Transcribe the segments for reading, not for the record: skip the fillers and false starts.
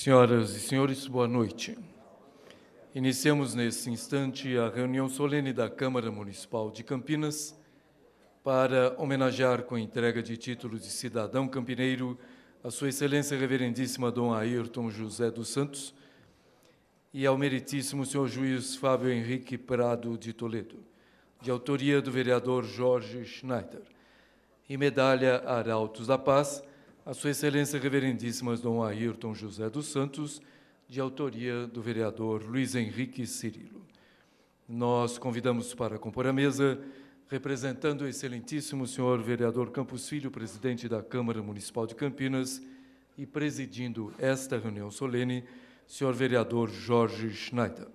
Senhoras e senhores, boa noite. Iniciamos nesse instante a reunião solene da Câmara Municipal de Campinas para homenagear com a entrega de títulos de cidadão campineiro a Sua Excelência Reverendíssima Dom Ayrton José dos Santos e ao meritíssimo senhor juiz Fábio Henrique Prado de Toledo, de autoria do vereador Jorge Schneider, e medalha Arautos da Paz a Sua Excelência Reverendíssima Dom Ayrton José dos Santos, de autoria do vereador Luiz Henrique Cirilo. Nós convidamos para compor a mesa, representando o excelentíssimo senhor vereador Campos Filho, presidente da Câmara Municipal de Campinas, e presidindo esta reunião solene, senhor vereador Jorge Schneider.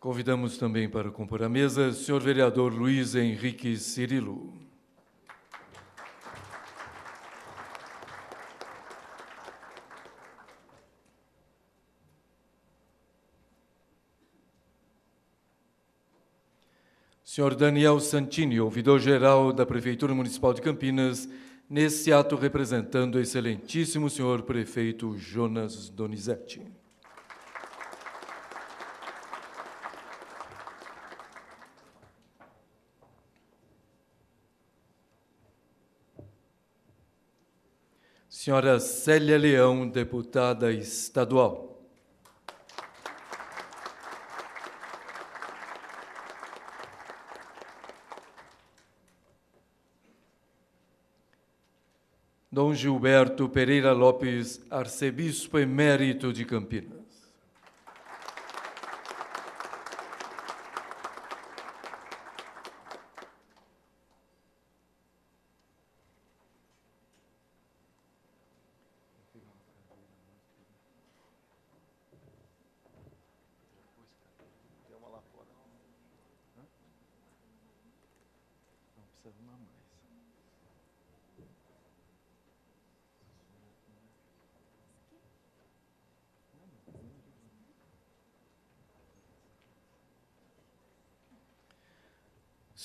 Convidamos também para compor a mesa o senhor vereador Luiz Henrique Cirilo. Senhor Daniel Santini, ouvidor-geral da Prefeitura Municipal de Campinas, nesse ato representando o excelentíssimo senhor prefeito Jonas Donizete. Senhora Célia Leão, deputada estadual. Dom Gilberto Pereira Lopes, arcebispo emérito de Campinas.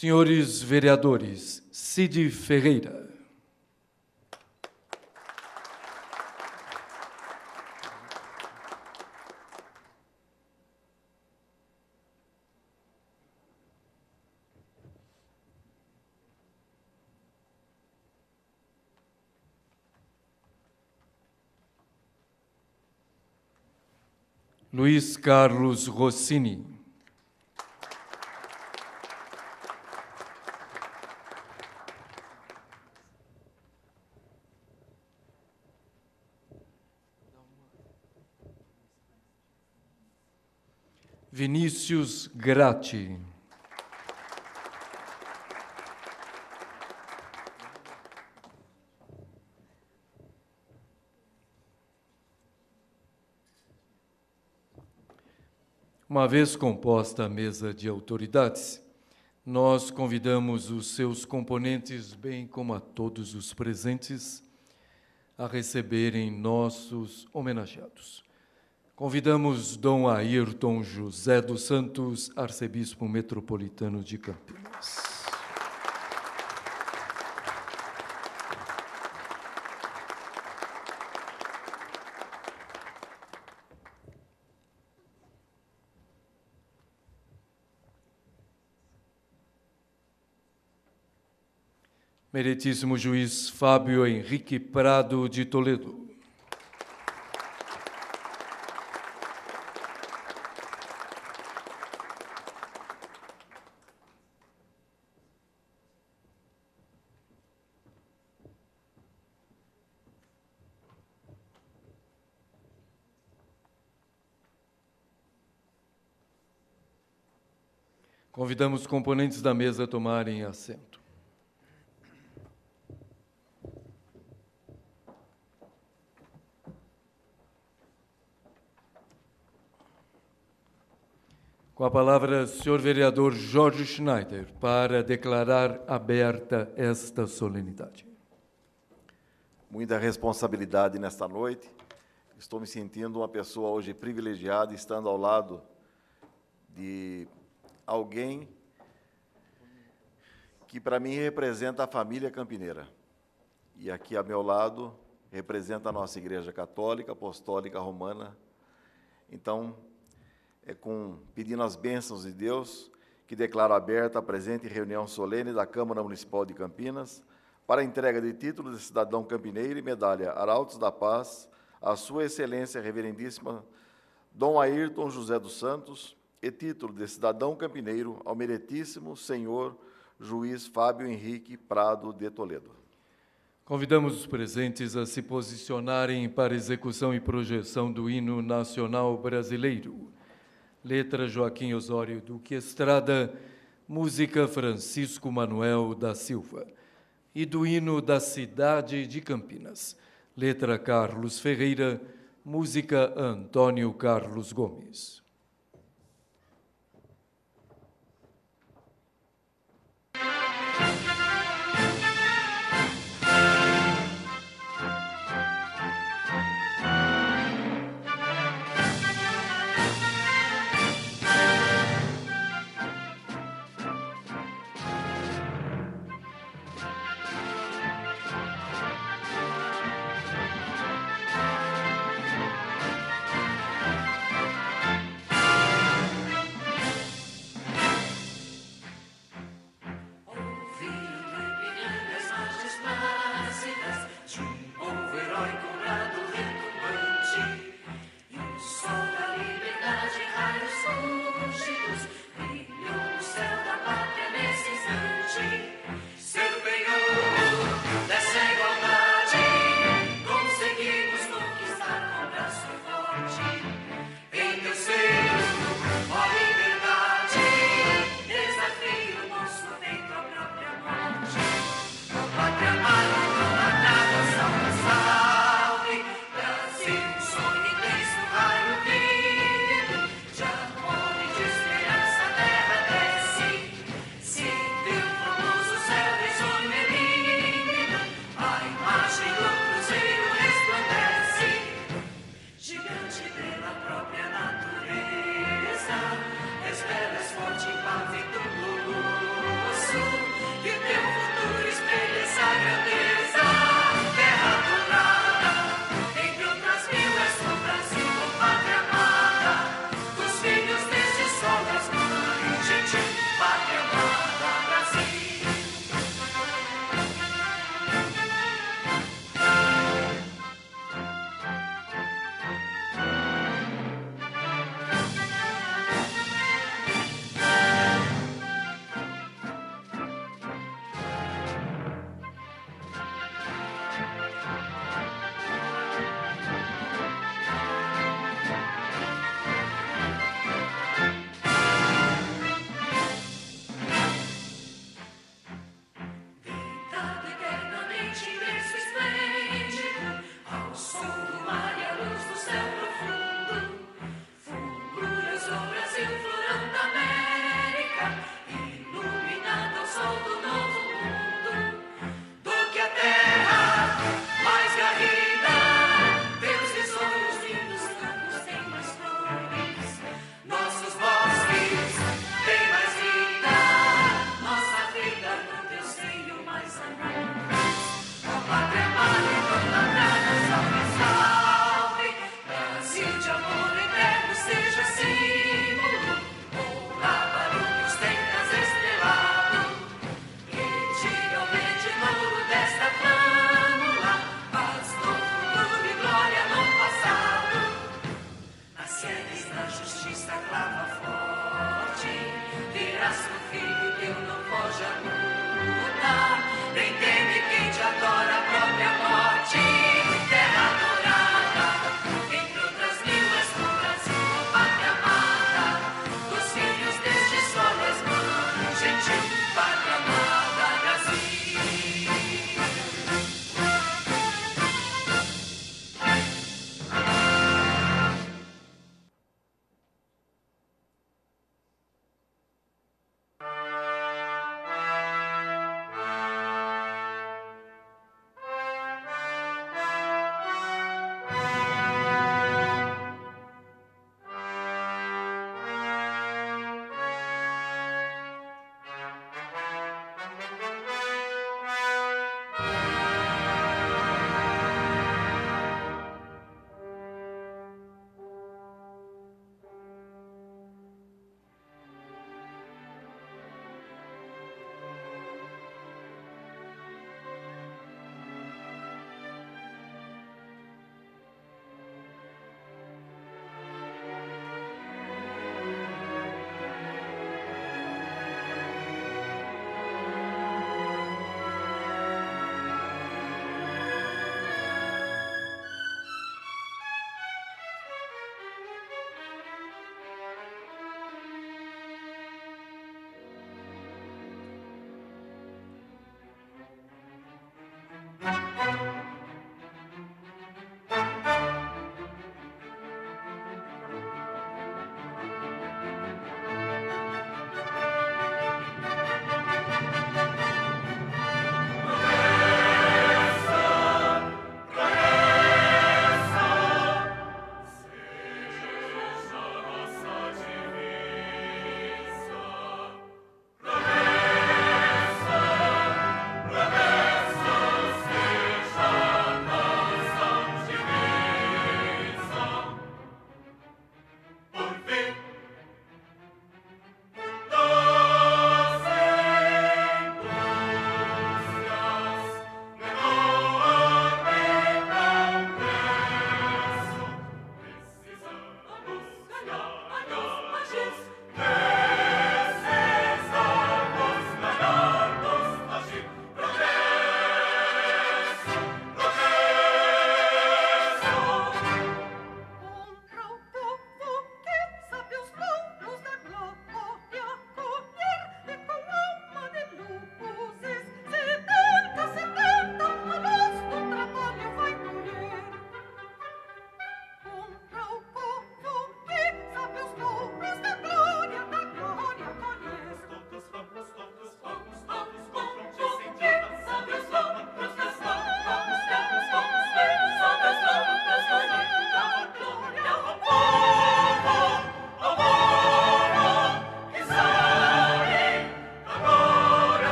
Senhores vereadores, Cid Ferreira. Luiz Carlos Rossini. Vinícius Gratti. Uma vez composta a mesa de autoridades, nós convidamos os seus componentes, bem como a todos os presentes, a receberem nossos homenageados. Convidamos Dom Ayrton José dos Santos, arcebispo metropolitano de Campinas. Meritíssimo juiz Fábio Henrique Prado de Toledo. Convidamos os componentes da mesa a tomarem assento. Com a palavra, senhor vereador Jorge Schneider, para declarar aberta esta solenidade. Muita responsabilidade nesta noite. Estou me sentindo uma pessoa hoje privilegiada, estando ao lado de alguém que, para mim, representa a família campineira. E aqui, a meu lado, representa a nossa Igreja Católica, Apostólica, Romana. Então, pedindo as bênçãos de Deus, que declaro aberta a presente reunião solene da Câmara Municipal de Campinas para a entrega de títulos de cidadão campineiro e medalha Arautos da Paz à Sua Excelência Reverendíssima Dom Ayrton José dos Santos e título de cidadão campineiro ao Meritíssimo Senhor Juiz Fábio Henrique Prado de Toledo. Convidamos os presentes a se posicionarem para execução e projeção do hino nacional brasileiro. Letra Joaquim Osório Duque Estrada, música Francisco Manuel da Silva. E do hino da cidade de Campinas. Letra Carlos Ferreira, música Antônio Carlos Gomes.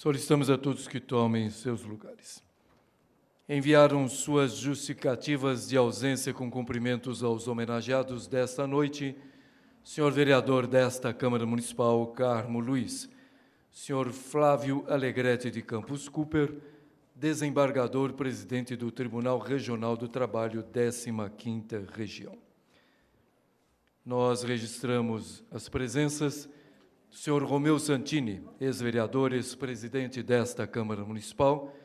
Solicitamos a todos que tomem seus lugares. Enviaram suas justificativas de ausência com cumprimentos aos homenageados desta noite, senhor vereador desta Câmara Municipal, Carmo Luiz, senhor Flávio Alegrete de Campos Cooper, desembargador, presidente do Tribunal Regional do Trabalho, 15ª Região. Nós registramos as presenças do senhor Romeu Santini, ex-vereador, ex-presidente desta Câmara Municipal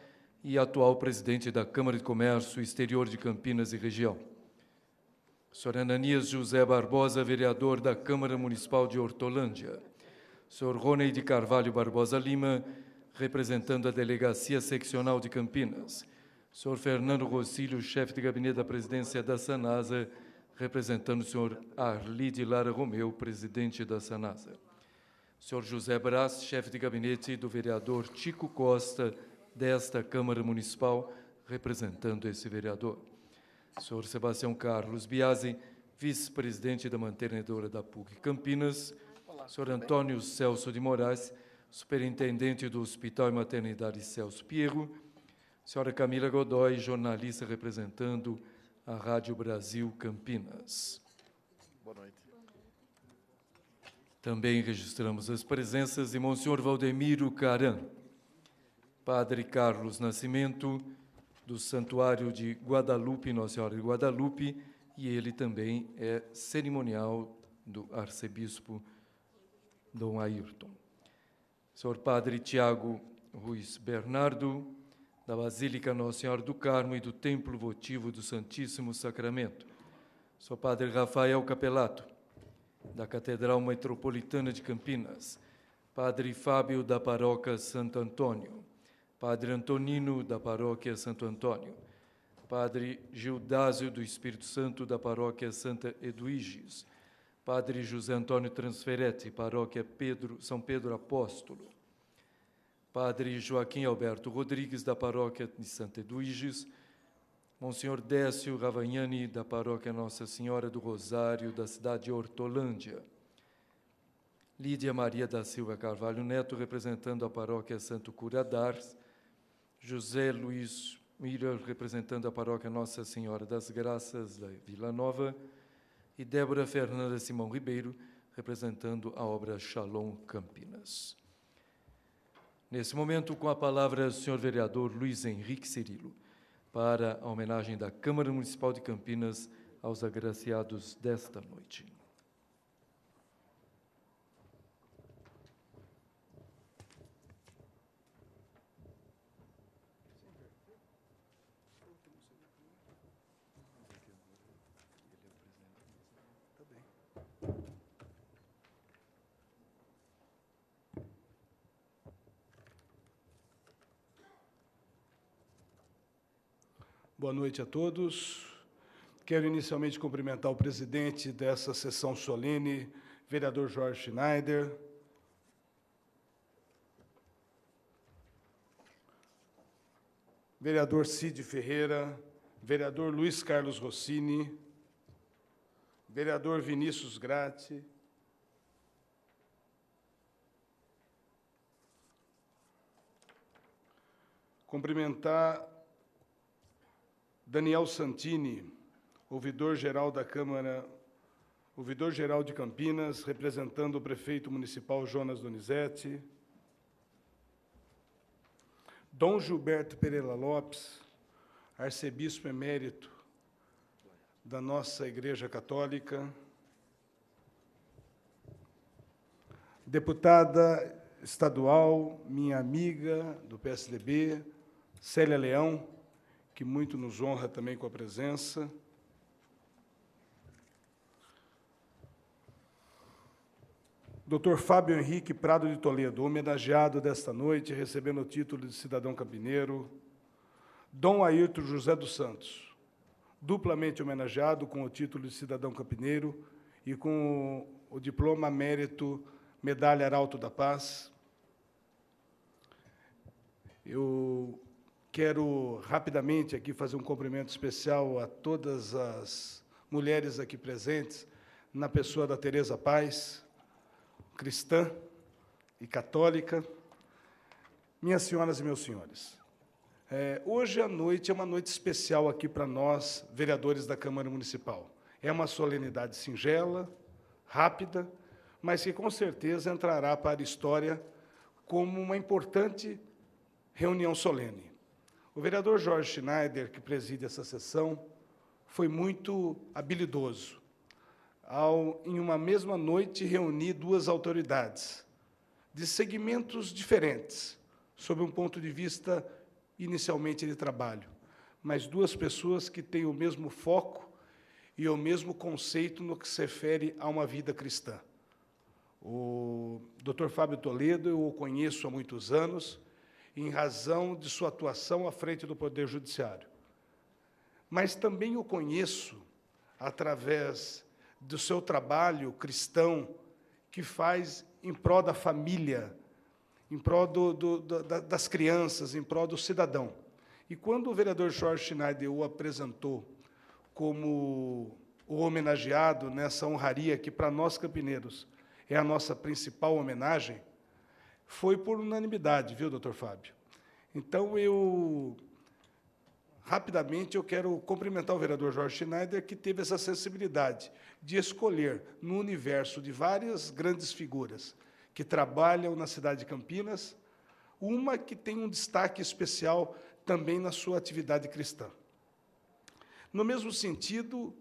e atual presidente da Câmara de Comércio Exterior de Campinas e Região. Senhor Ananias José Barbosa, vereador da Câmara Municipal de Hortolândia. Senhor Rony de Carvalho Barbosa Lima, representando a Delegacia Seccional de Campinas. Senhor Fernando Rossílio, chefe de gabinete da presidência da Sanasa, representando o senhor Arli de Lara Romeu, presidente da Sanasa. Senhor José Brás, chefe de gabinete do vereador Tico Costa, desta Câmara Municipal, representando esse vereador. Senhor Sebastião Carlos Biasi, vice-presidente da mantenedora da PUC Campinas. Senhor Antônio Celso de Moraes, superintendente do Hospital e Maternidade Celso Pierro. Senhora Camila Godoy, jornalista representando a Rádio Brasil Campinas. Boa noite. Também registramos as presenças de Monsenhor Valdemiro Caran, Padre Carlos Nascimento, do Santuário de Guadalupe, Nossa Senhora de Guadalupe, e ele também é cerimonial do arcebispo Dom Ayrton. Senhor Padre Tiago Ruiz Bernardo, da Basílica Nossa Senhora do Carmo e do Templo Votivo do Santíssimo Sacramento. Senhor Padre Rafael Capelato, da Catedral Metropolitana de Campinas. Padre Fábio, da Paróquia Santo Antônio. Padre Antonino, da Paróquia Santo Antônio. Padre Gildásio do Espírito Santo, da Paróquia Santa Eduíges. Padre José Antônio Transferete, Paróquia São Pedro Apóstolo. Padre Joaquim Alberto Rodrigues, da Paróquia de Santa Eduíges. Monsenhor Décio Ravagnani, da Paróquia Nossa Senhora do Rosário, da cidade de Hortolândia. Lídia Maria da Silva Carvalho Neto, representando a Paróquia Santo Curadars. José Luiz Miller, representando a Paróquia Nossa Senhora das Graças, da Vila Nova. E Débora Fernanda Simão Ribeiro, representando a obra Shalom Campinas. Nesse momento, com a palavra, o senhor vereador Luiz Henrique Cirilo, para a homenagem da Câmara Municipal de Campinas aos agraciados desta noite. Boa noite a todos. Quero inicialmente cumprimentar o presidente dessa sessão solene, vereador Jorge Schneider, vereador Cid Ferreira, vereador Luiz Carlos Rossini, vereador Vinícius Gratti, cumprimentar Daniel Santini, ouvidor-geral da Câmara, ouvidor-geral de Campinas, representando o prefeito municipal Jonas Donizete, Dom Gilberto Pereira Lopes, arcebispo emérito da nossa Igreja Católica, deputada estadual, minha amiga do PSDB, Célia Leão, que muito nos honra também com a presença. Dr. Fábio Henrique Prado de Toledo, homenageado desta noite, recebendo o título de cidadão campineiro. Dom Ayrton José dos Santos, duplamente homenageado com o título de cidadão campineiro e com o diploma mérito Medalha Arauto da Paz. Eu quero rapidamente aqui fazer um cumprimento especial a todas as mulheres aqui presentes, na pessoa da Tereza Paz, cristã e católica. Minhas senhoras e meus senhores, hoje à noite é uma noite especial aqui para nós, vereadores da Câmara Municipal. É uma solenidade singela, rápida, mas que com certeza entrará para a história como uma importante reunião solene. O vereador Jorge Schneider, que preside essa sessão, foi muito habilidoso ao, em uma mesma noite, reunir duas autoridades de segmentos diferentes, sob um ponto de vista inicialmente de trabalho, mas duas pessoas que têm o mesmo foco e o mesmo conceito no que se refere a uma vida cristã. O Dr. Fábio Toledo, eu o conheço há muitos anos, em razão de sua atuação à frente do Poder Judiciário. Mas também o conheço através do seu trabalho cristão que faz em prol da família, em prol das crianças, em prol do cidadão. E quando o vereador Jorge Schneider o apresentou como o homenageado nessa honraria que, para nós campineiros, é a nossa principal homenagem, foi por unanimidade, viu, doutor Fábio? Então, rapidamente, eu quero cumprimentar o vereador Jorge Schneider, que teve essa sensibilidade de escolher, no universo de várias grandes figuras que trabalham na cidade de Campinas, uma que tem um destaque especial também na sua atividade cristã. No mesmo sentido,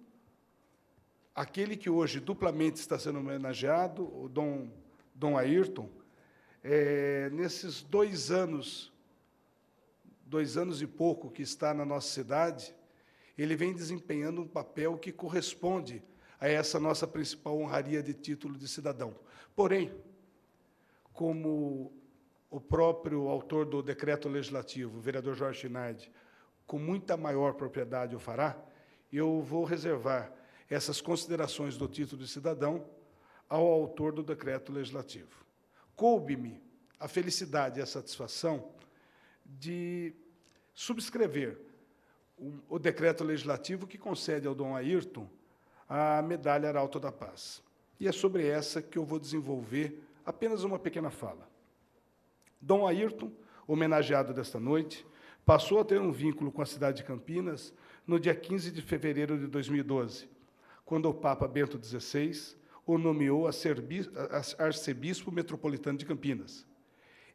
aquele que hoje duplamente está sendo homenageado, o Dom Ayrton, nesses 2 anos e pouco que está na nossa cidade, ele vem desempenhando um papel que corresponde a essa nossa principal honraria de título de cidadão. Porém, como o próprio autor do decreto legislativo, o vereador Jorge Schneider, com muita maior propriedade o fará, eu vou reservar essas considerações do título de cidadão ao autor do decreto legislativo. Coube-me a felicidade e a satisfação de subscrever o decreto legislativo que concede ao Dom Ayrton a Medalha Arauto da Paz. E é sobre essa que eu vou desenvolver apenas uma pequena fala. Dom Ayrton, homenageado desta noite, passou a ter um vínculo com a cidade de Campinas no dia 15 de fevereiro de 2012, quando o Papa Bento XVI o nomeou arcebispo metropolitano de Campinas.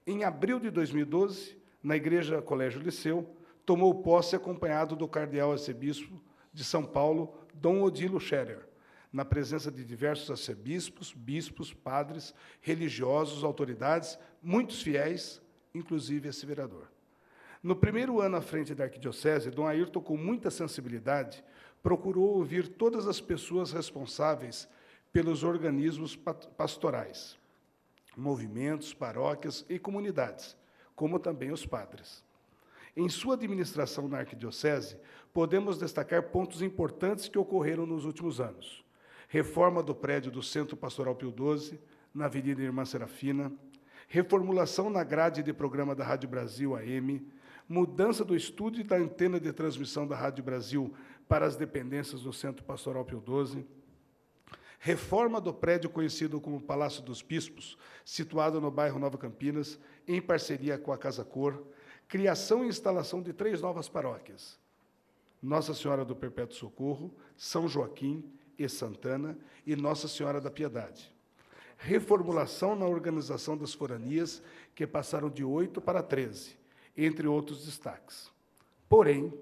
Em abril de 2012, na Igreja Colégio Liceu, tomou posse acompanhado do cardeal arcebispo de São Paulo, Dom Odilo Scherer, na presença de diversos arcebispos, bispos, padres, religiosos, autoridades, muitos fiéis, inclusive esse vereador. No primeiro ano à frente da arquidiocese, Dom Ayrton, com muita sensibilidade, procurou ouvir todas as pessoas responsáveis pelos organismos pastorais, movimentos, paróquias e comunidades, como também os padres. Em sua administração na arquidiocese, podemos destacar pontos importantes que ocorreram nos últimos anos. Reforma do prédio do Centro Pastoral Pio XII, na Avenida Irmã Serafina, reformulação na grade de programa da Rádio Brasil AM, mudança do estúdio e da antena de transmissão da Rádio Brasil para as dependências do Centro Pastoral Pio XII, reforma do prédio conhecido como Palácio dos Bispos, situado no bairro Nova Campinas, em parceria com a Casa Cor, criação e instalação de 3 novas paróquias, Nossa Senhora do Perpétuo Socorro, São Joaquim e Santana e Nossa Senhora da Piedade. Reformulação na organização das foranias, que passaram de 8 para 13, entre outros destaques. Porém,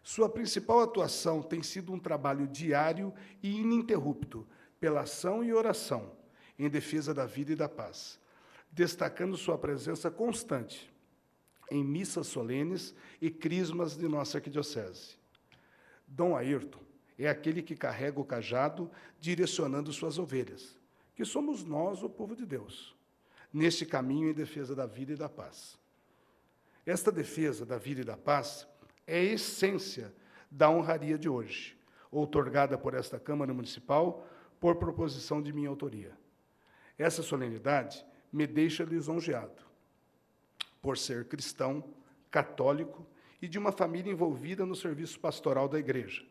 sua principal atuação tem sido um trabalho diário e ininterrupto pela ação e oração em defesa da vida e da paz, destacando sua presença constante em missas solenes e crismas de nossa arquidiocese. Dom Ayrton é aquele que carrega o cajado direcionando suas ovelhas, que somos nós, o povo de Deus, neste caminho em defesa da vida e da paz. Esta defesa da vida e da paz é a essência da honraria de hoje, outorgada por esta Câmara Municipal por proposição de minha autoria. Essa solenidade me deixa lisonjeado, por ser cristão, católico e de uma família envolvida no serviço pastoral da Igreja,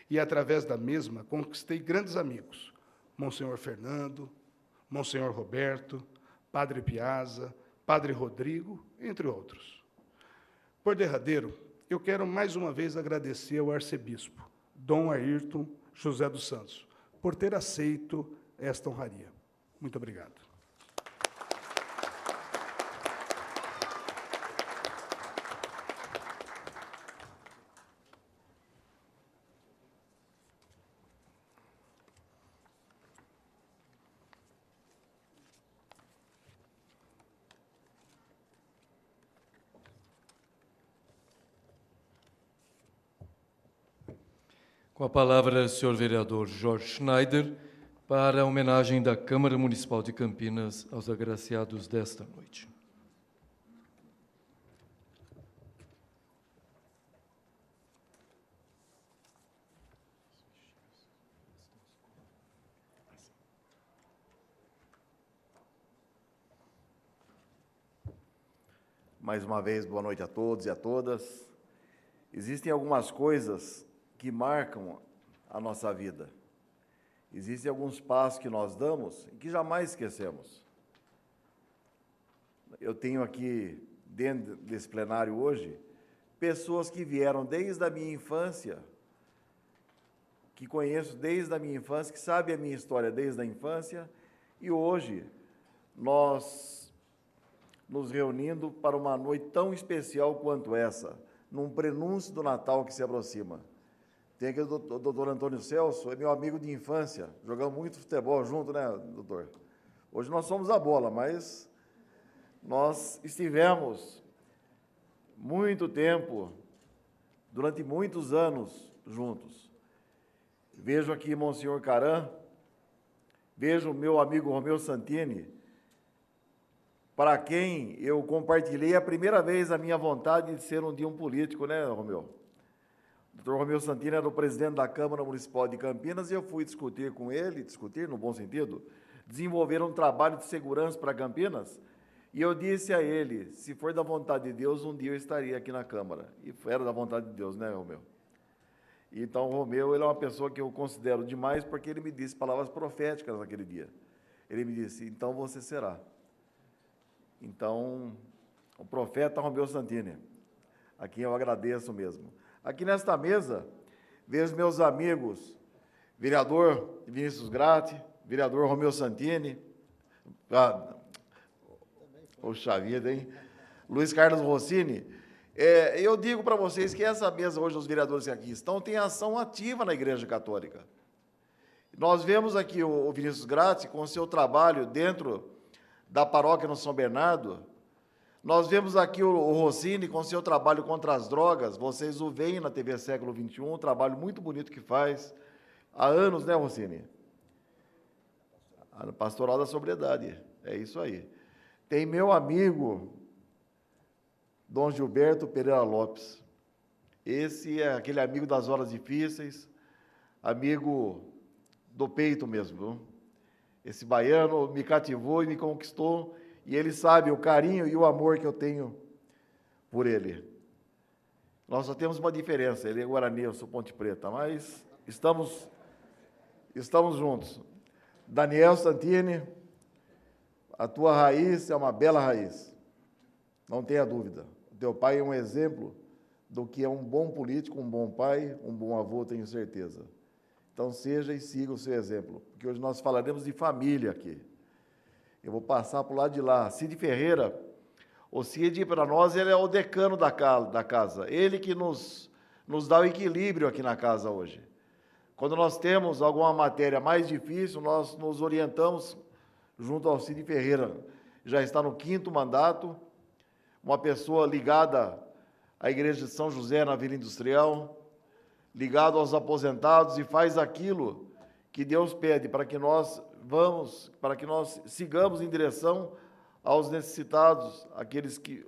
e, através da mesma, conquistei grandes amigos, Monsenhor Fernando, Monsenhor Roberto, Padre Piazza, Padre Rodrigo, entre outros. Por derradeiro, eu quero mais uma vez agradecer ao arcebispo, Dom Ayrton José dos Santos, por ter aceito esta honraria. Muito obrigado. Com a palavra, senhor vereador Jorge Schneider, para a homenagem da Câmara Municipal de Campinas aos agraciados desta noite. Mais uma vez, boa noite a todos e a todas. Existem algumas coisas que marcam a nossa vida. Existem alguns passos que nós damos e que jamais esquecemos. Eu tenho aqui, dentro desse plenário hoje, pessoas que vieram desde a minha infância, que conheço desde a minha infância, que sabem a minha história desde a infância, e hoje nós nos reunindo para uma noite tão especial quanto essa, num prenúncio do Natal que se aproxima. Tem aqui o doutor Antônio Celso, é meu amigo de infância, jogamos muito futebol junto, né, doutor? Hoje nós somos a bola, mas nós estivemos muito tempo, durante muitos anos, juntos. Vejo aqui Monsenhor Caran, vejo meu amigo Romeu Santini, para quem eu compartilhei a primeira vez a minha vontade de ser um dia um político, né, Romeu? O doutor Romeu Santini era o presidente da Câmara Municipal de Campinas e eu fui discutir com ele, discutir no bom sentido, desenvolver um trabalho de segurança para Campinas, e eu disse a ele, se for da vontade de Deus, um dia eu estaria aqui na Câmara. E era da vontade de Deus, né, Romeu? Então, o Romeu, ele é uma pessoa que eu considero demais, porque ele me disse palavras proféticas naquele dia. Ele me disse, então você será. Então, o profeta Romeu Santini, a quem eu agradeço mesmo. Aqui nesta mesa, vejo meus amigos, vereador Vinícius Gratti, vereador Romeu Santini, poxa vida, hein? Luiz Carlos Rossini. Eu digo para vocês que essa mesa hoje, os vereadores que aqui estão, tem ação ativa na Igreja Católica. Nós vemos aqui o Vinícius Gratti com o seu trabalho dentro da paróquia no São Bernardo. Nós vemos aqui o Rossini com o seu trabalho contra as drogas. Vocês o veem na TV Século XXI, um trabalho muito bonito que faz há anos, né, Rossini? A Pastoral da Sobriedade, é isso aí. Tem meu amigo, Dom Gilberto Pereira Lopes. Esse é aquele amigo das horas difíceis, amigo do peito mesmo, viu? Esse baiano me cativou e me conquistou, e ele sabe o carinho e o amor que eu tenho por ele. Nós só temos uma diferença, ele é Guarani, eu sou Ponte Preta, mas estamos juntos. Daniel Santini, a tua raiz é uma bela raiz, não tenha dúvida. O teu pai é um exemplo do que é um bom político, um bom pai, um bom avô, tenho certeza. Então, seja e siga o seu exemplo, porque hoje nós falaremos de família aqui. Eu vou passar para o lado de lá. Cid Ferreira, o Cid, para nós, ele é o decano da casa, ele que nos dá o equilíbrio aqui na casa hoje. Quando nós temos alguma matéria mais difícil, nós nos orientamos junto ao Cid Ferreira. Já está no 5º mandato, uma pessoa ligada à Igreja de São José, na Vila Industrial, ligado aos aposentados, e faz aquilo que Deus pede para que nós sigamos em direção aos necessitados,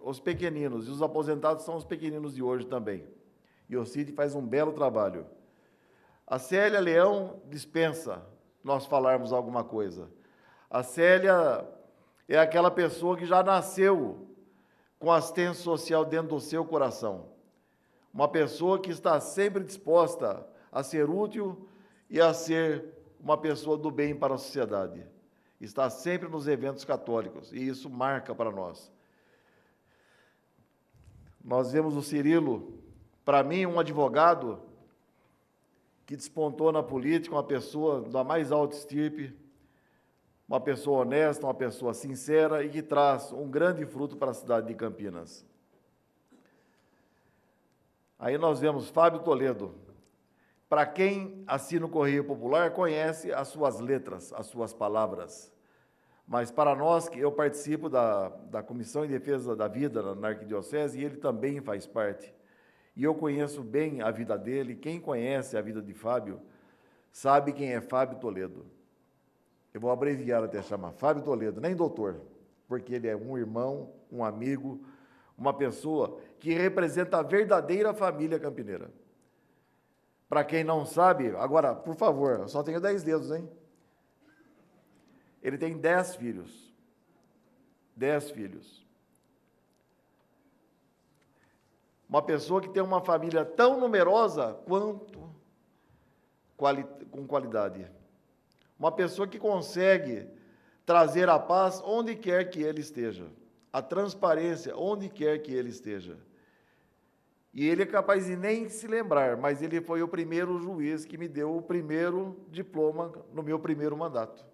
os pequeninos, e os aposentados são os pequeninos de hoje também. E o Cid faz um belo trabalho. A Célia Leão dispensa nós falarmos alguma coisa. A Célia é aquela pessoa que já nasceu com assistência social dentro do seu coração. Uma pessoa que está sempre disposta a ser útil e a ser uma pessoa do bem para a sociedade. Está sempre nos eventos católicos, e isso marca para nós. Nós vemos o Cirilo, para mim, um advogado que despontou na política, uma pessoa da mais alta estirpe, uma pessoa honesta, uma pessoa sincera e que traz um grande fruto para a cidade de Campinas. Aí nós vemos Fábio Toledo. Para quem assina o Correio Popular, conhece as suas letras, as suas palavras. Mas para nós, que eu participo da Comissão em Defesa da Vida na Arquidiocese, e ele também faz parte. E eu conheço bem a vida dele. Quem conhece a vida de Fábio, sabe quem é Fábio Toledo. Eu vou abreviar até chamar Fábio Toledo, nem doutor, porque ele é um irmão, um amigo, uma pessoa que representa a verdadeira família campineira. Para quem não sabe, agora, por favor, eu só tenho 10 dedos, hein? Ele tem 10 filhos. 10 filhos. Uma pessoa que tem uma família tão numerosa quanto com qualidade. Uma pessoa que consegue trazer a paz onde quer que ele esteja. A transparência onde quer que ele esteja. E ele é capaz de nem se lembrar, mas ele foi o primeiro juiz que me deu o primeiro diploma no meu primeiro mandato.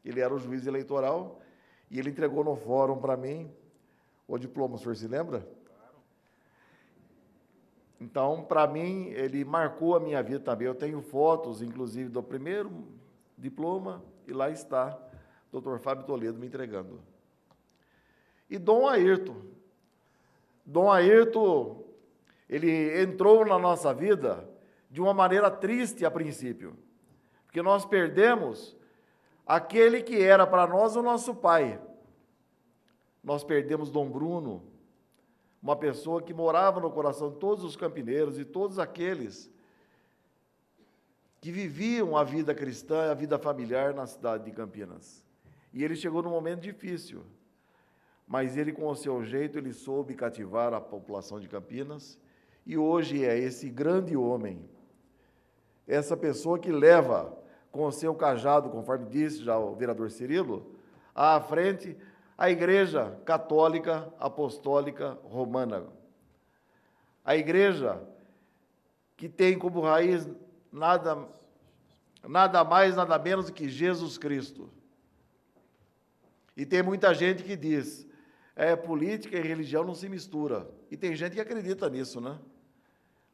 Ele era o juiz eleitoral e ele entregou no fórum para mim o diploma, o senhor se lembra? Então, para mim, ele marcou a minha vida também. Eu tenho fotos, inclusive, do primeiro diploma, e lá está o Dr. Fábio Toledo me entregando. E Dom Ayrton. Dom Ayrton, ele entrou na nossa vida de uma maneira triste a princípio, porque nós perdemos aquele que era para nós o nosso pai. Nós perdemos Dom Bruno, uma pessoa que morava no coração de todos os campineiros e todos aqueles que viviam a vida cristã, a vida familiar na cidade de Campinas. E ele chegou num momento difícil, mas ele, com o seu jeito, ele soube cativar a população de Campinas, e hoje é esse grande homem, essa pessoa que leva com o seu cajado, conforme disse já o vereador Cirilo, à frente a Igreja Católica Apostólica Romana. A igreja que tem como raiz nada mais, nada menos do que Jesus Cristo. E tem muita gente que diz, política e religião não se mistura. E tem gente que acredita nisso, né?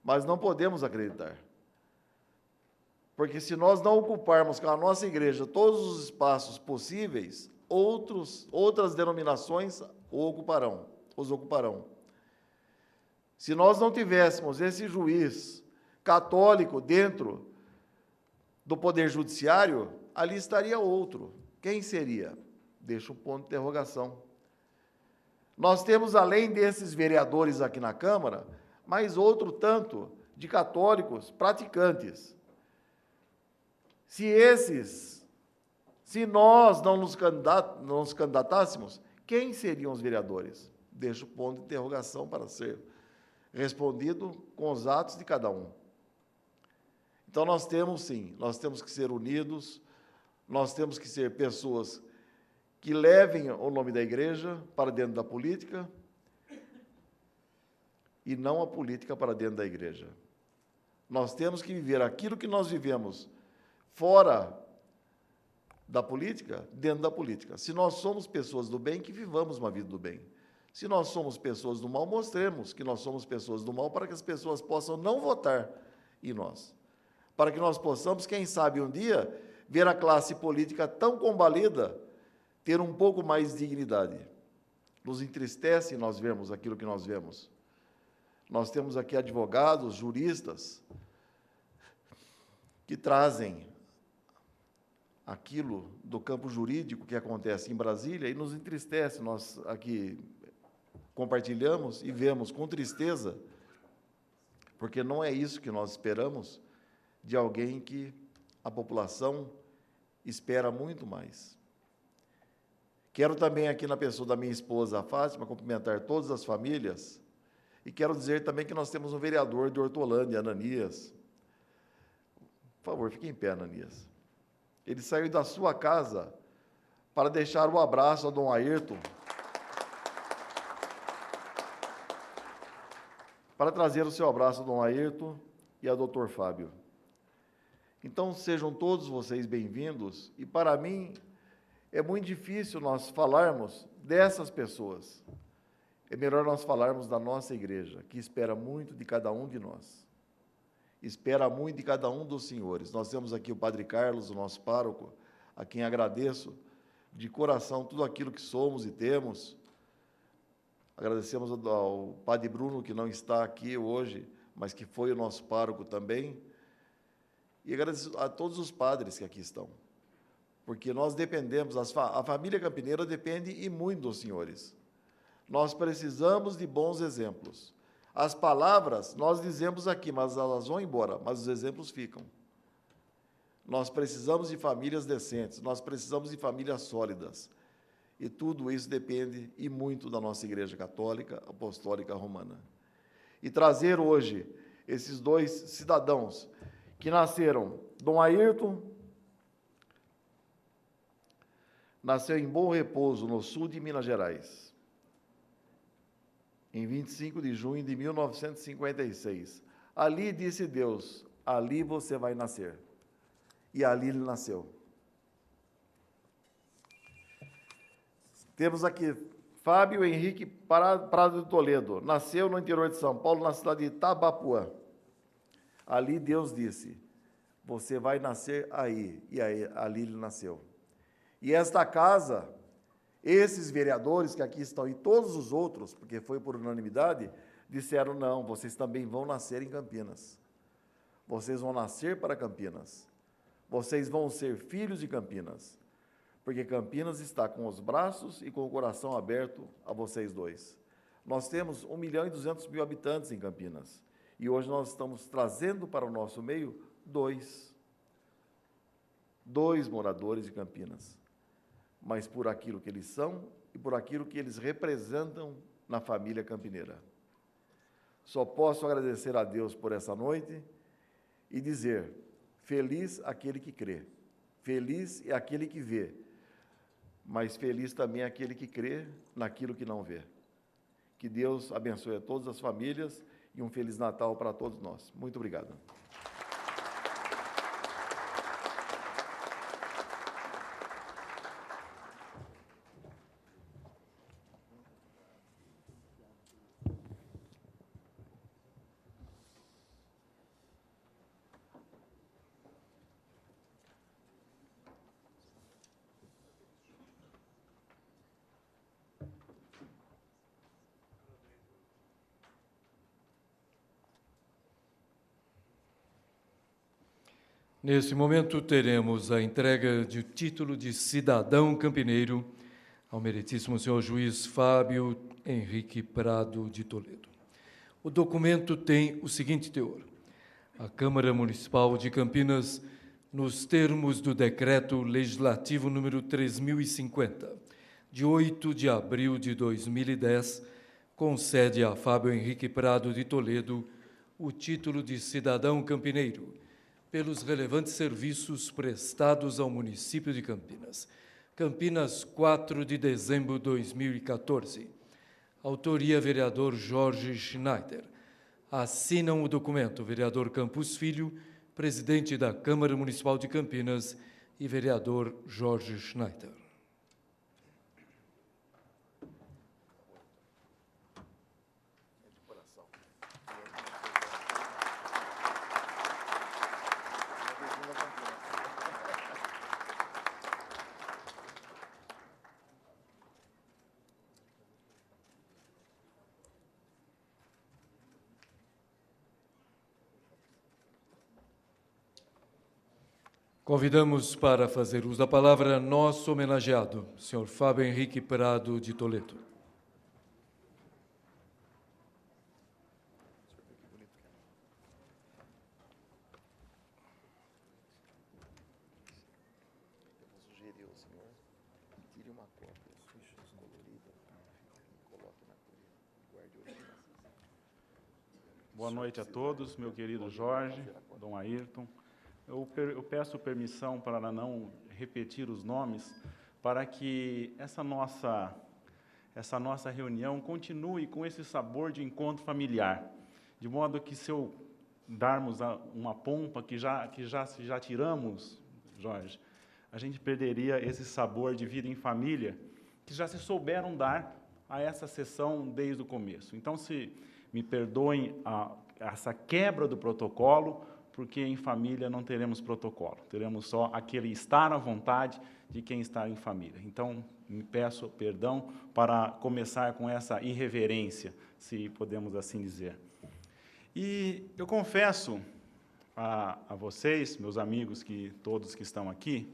Mas não podemos acreditar. Porque se nós não ocuparmos com a nossa igreja todos os espaços possíveis, outras denominações os ocuparão. Se nós não tivéssemos esse juiz católico dentro do Poder Judiciário, ali estaria outro. Quem seria? Deixa um ponto de interrogação. Nós temos, além desses vereadores aqui na Câmara, mais outro tanto de católicos praticantes. Se nós não nos candidatássemos, quem seriam os vereadores? Deixa o ponto de interrogação para ser respondido com os atos de cada um. Então, nós temos que ser unidos, nós temos que ser pessoas que levem o nome da igreja para dentro da política e não a política para dentro da igreja. Nós temos que viver aquilo que nós vivemos fora da política, dentro da política. Se nós somos pessoas do bem, que vivamos uma vida do bem. Se nós somos pessoas do mal, mostremos que nós somos pessoas do mal para que as pessoas possam não votar em nós. Para que nós possamos, quem sabe um dia, ver a classe política tão combalida, ter um pouco mais de dignidade. Nos entristece nós vermos aquilo que nós vemos. Nós temos aqui advogados, juristas, que trazem aquilo do campo jurídico que acontece em Brasília e nos entristece. Nós aqui compartilhamos e vemos com tristeza, porque não é isso que nós esperamos de alguém que a população espera muito mais. Quero também aqui, na pessoa da minha esposa, a Fátima, cumprimentar todas as famílias, e quero dizer também que nós temos um vereador de Hortolândia, Ananias. Por favor, fique em pé, Ananias. Ele saiu da sua casa para deixar o abraço a Dom Ayrton, para trazer o seu abraço a Dom Ayrton e a Dr. Fábio. Então, sejam todos vocês bem-vindos, e para mim é muito difícil nós falarmos dessas pessoas. É melhor nós falarmos da nossa igreja, que espera muito de cada um de nós. Espera muito de cada um dos senhores. Nós temos aqui o Padre Carlos, o nosso pároco, a quem agradeço de coração tudo aquilo que somos e temos. Agradecemos ao Padre Bruno, que não está aqui hoje, mas que foi o nosso pároco também. E agradeço a todos os padres que aqui estão, porque nós dependemos, a família campineira depende e muito dos senhores. Nós precisamos de bons exemplos. As palavras nós dizemos aqui, mas elas vão embora, mas os exemplos ficam. Nós precisamos de famílias decentes, nós precisamos de famílias sólidas. E tudo isso depende e muito da nossa Igreja Católica, Apostólica Romana. E trazer hoje esses dois cidadãos que nasceram, Dom Ayrton, nasceu em Bom Repouso, no sul de Minas Gerais, em 25 de junho de 1956. Ali disse Deus, ali você vai nascer. E ali ele nasceu. Temos aqui Fábio Henrique Prado de Toledo, nasceu no interior de São Paulo, na cidade de Itabapuã. Ali Deus disse, você vai nascer aí, e aí, ali ele nasceu. E esta casa, esses vereadores que aqui estão e todos os outros, porque foi por unanimidade, disseram, não, vocês também vão nascer em Campinas. Vocês vão nascer para Campinas. Vocês vão ser filhos de Campinas. Porque Campinas está com os braços e com o coração aberto a vocês dois. Nós temos 1.200.000 habitantes em Campinas. E hoje nós estamos trazendo para o nosso meio dois moradores de Campinas. Mas por aquilo que eles são e por aquilo que eles representam na família campineira. Só posso agradecer a Deus por essa noite e dizer, feliz aquele que crê, feliz é aquele que vê, mas feliz também é aquele que crê naquilo que não vê. Que Deus abençoe a todas as famílias e um Feliz Natal para todos nós. Muito obrigado. Nesse momento, teremos a entrega de título de cidadão campineiro ao meritíssimo senhor juiz Fábio Henrique Prado de Toledo. O documento tem o seguinte teor. A Câmara Municipal de Campinas, nos termos do Decreto Legislativo número 3050, de 8 de abril de 2010, concede a Fábio Henrique Prado de Toledo o título de cidadão campineiro, pelos relevantes serviços prestados ao município de Campinas. Campinas, 4 de dezembro de 2014. Autoria, vereador Jorge Schneider. Assinam o documento vereador Campos Filho, presidente da Câmara Municipal de Campinas, e vereador Jorge Schneider. Convidamos para fazer uso da palavra nosso homenageado, senhor Fábio Henrique Prado de Toledo. Eu vou sugerir ao senhor que tire uma cópia das fichas coloridas e coloque na colher. Guarde hoje. Boa noite a todos, meu querido Jorge, Dom Ayrton. Eu peço permissão para não repetir os nomes, para que essa nossa reunião continue com esse sabor de encontro familiar. de modo que se eu darmos uma pompa que já tiramos, Jorge, a gente perderia esse sabor de vida em família que já se souberam dar a essa sessão desde o começo. Então, se me perdoem essa quebra do protocolo, porque em família não teremos protocolo, teremos só aquele estar à vontade de quem está em família. Então, me peço perdão para começar com essa irreverência, se podemos assim dizer. E eu confesso a vocês, meus amigos, todos que estão aqui,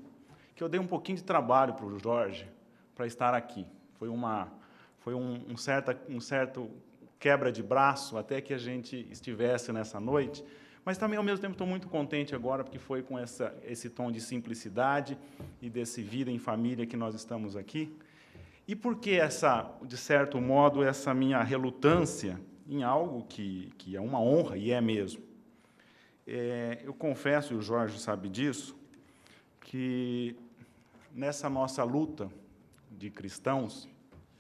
que eu dei um pouquinho de trabalho para o Jorge para estar aqui. Foi um certo quebra de braço até que a gente estivesse nessa noite, mas também, ao mesmo tempo, estou muito contente agora, porque foi com esse tom de simplicidade e desse vida em família que nós estamos aqui. E por que de certo modo, essa minha relutância em algo que é uma honra, e é mesmo? Eu confesso, e o Jorge sabe disso, que nessa nossa luta de cristãos,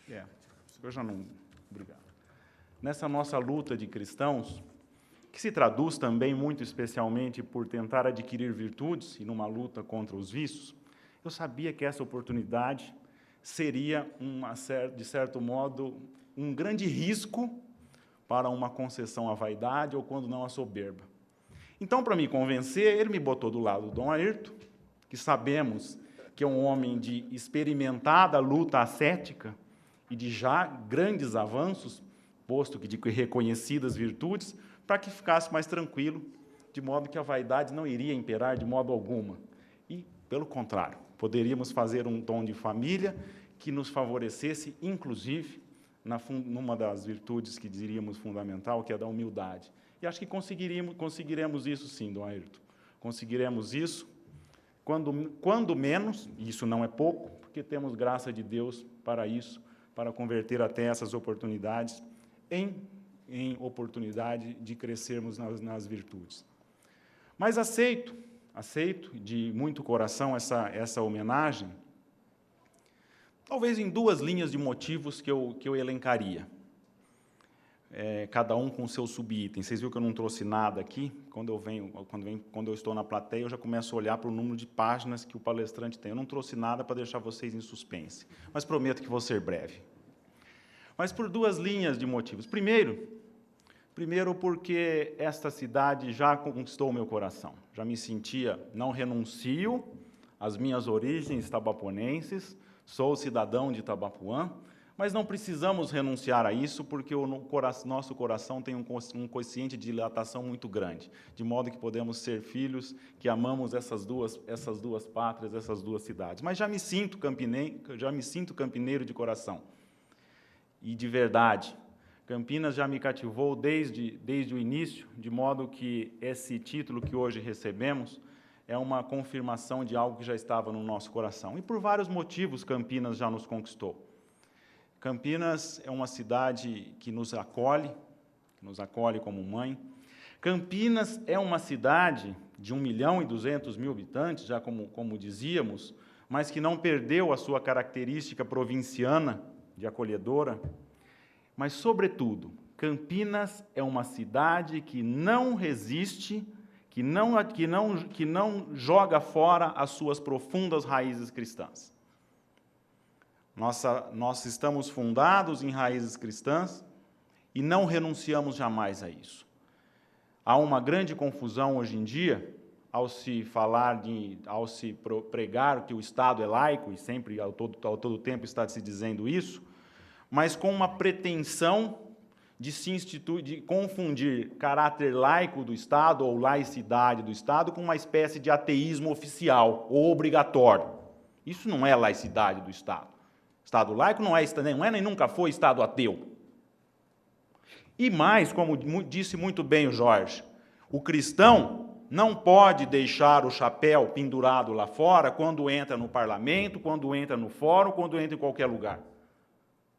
eu já não... Obrigado. Nessa nossa luta de cristãos, que se traduz também muito especialmente por tentar adquirir virtudes e numa luta contra os vícios, eu sabia que essa oportunidade seria, de certo modo, um grande risco para uma concessão à vaidade ou, quando não, à soberba. Então, para me convencer, ele me botou do lado do Dom Airton, que sabemos que é um homem de experimentada luta ascética e de já grandes avanços, posto que de reconhecidas virtudes, para que ficasse mais tranquilo, de modo que a vaidade não iria imperar de modo alguma. E, pelo contrário, poderíamos fazer um tom de família que nos favorecesse, inclusive, numa das virtudes que diríamos fundamental, que é da humildade. E acho que conseguiremos isso sim, Dom Airton. Conseguiremos isso, quando menos, e isso não é pouco, porque temos graça de Deus para isso, para converter até essas oportunidades em oportunidade de crescermos nas virtudes. Mas aceito de muito coração essa homenagem, talvez em duas linhas de motivos que eu elencaria, cada um com o seu subitem. Vocês viram que eu não trouxe nada aqui? Quando eu estou na plateia, eu já começo a olhar para o número de páginas que o palestrante tem. Eu não trouxe nada para deixar vocês em suspense, mas prometo que vou ser breve. Mas por duas linhas de motivos. Primeiro, porque esta cidade já conquistou o meu coração. Já me sentia, não renuncio às minhas origens tabaponenses, sou cidadão de Itabapuã, mas não precisamos renunciar a isso, porque o nosso coração tem um quociente de dilatação muito grande, de modo que podemos ser filhos que amamos essas duas pátrias, essas duas cidades. Mas já me sinto campineiro de coração. E de verdade, Campinas já me cativou desde o início, de modo que esse título que hoje recebemos é uma confirmação de algo que já estava no nosso coração. E por vários motivos Campinas já nos conquistou. Campinas é uma cidade que nos acolhe como mãe. Campinas é uma cidade de 1.200.000 habitantes, já como dizíamos, mas que não perdeu a sua característica provinciana de acolhedora. Mas, sobretudo, Campinas é uma cidade que não resiste, que não joga fora as suas profundas raízes cristãs. Nós estamos fundados em raízes cristãs e não renunciamos jamais a isso. Há uma grande confusão hoje em dia, ao se pregar que o Estado é laico, e sempre, ao todo tempo, está se dizendo isso, mas com uma pretensão de confundir caráter laico do Estado ou laicidade do Estado com uma espécie de ateísmo oficial ou obrigatório. Isso não é laicidade do Estado. Estado laico não é nem nunca foi Estado ateu. E mais, como disse muito bem o Jorge, o cristão não pode deixar o chapéu pendurado lá fora quando entra no parlamento, quando entra no fórum, quando entra em qualquer lugar.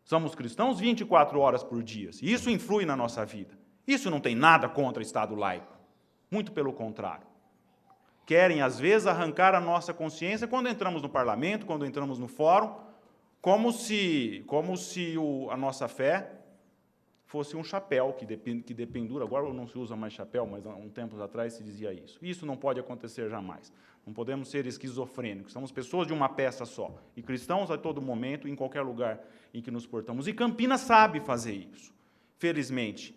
Somos cristãos 24 horas por dia. E isso influi na nossa vida. Isso não tem nada contra o Estado laico. Muito pelo contrário. Querem, às vezes, arrancar a nossa consciência quando entramos no parlamento, quando entramos no fórum, como se a nossa fé fosse um chapéu que dependura. Agora não se usa mais chapéu, mas há um tempo atrás se dizia isso. Isso não pode acontecer jamais. Não podemos ser esquizofrênicos. Somos pessoas de uma peça só. E cristãos a todo momento, em qualquer lugar em que nos portamos. E Campinas sabe fazer isso, felizmente.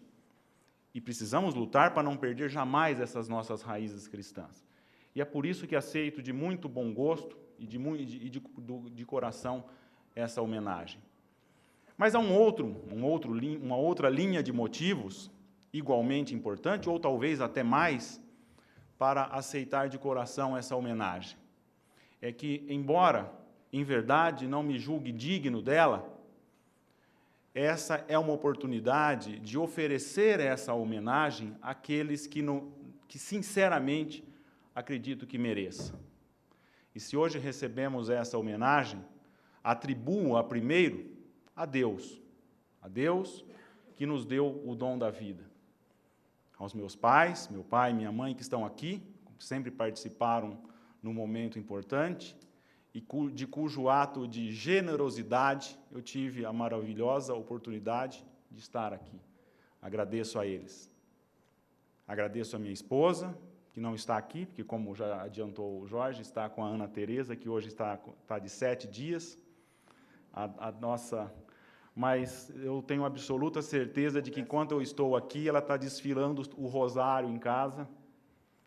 E precisamos lutar para não perder jamais essas nossas raízes cristãs. E é por isso que aceito de muito bom gosto e de coração essa homenagem. Mas há uma outra linha de motivos, igualmente importante, ou talvez até mais, para aceitar de coração essa homenagem. É que, embora, em verdade, não me julgue digno dela, essa é uma oportunidade de oferecer essa homenagem àqueles que sinceramente acredito que mereça. E se hoje recebemos essa homenagem, atribuo-a primeiro a Deus que nos deu o dom da vida. Aos meus pais, meu pai e minha mãe que estão aqui, sempre participaram num momento importante, e de cujo ato de generosidade eu tive a maravilhosa oportunidade de estar aqui. Agradeço a eles. Agradeço a minha esposa, que não está aqui, porque, como já adiantou o Jorge, está com a Ana Tereza, que hoje está de 7 dias. Mas eu tenho absoluta certeza de que, enquanto eu estou aqui, ela está desfilando o rosário em casa,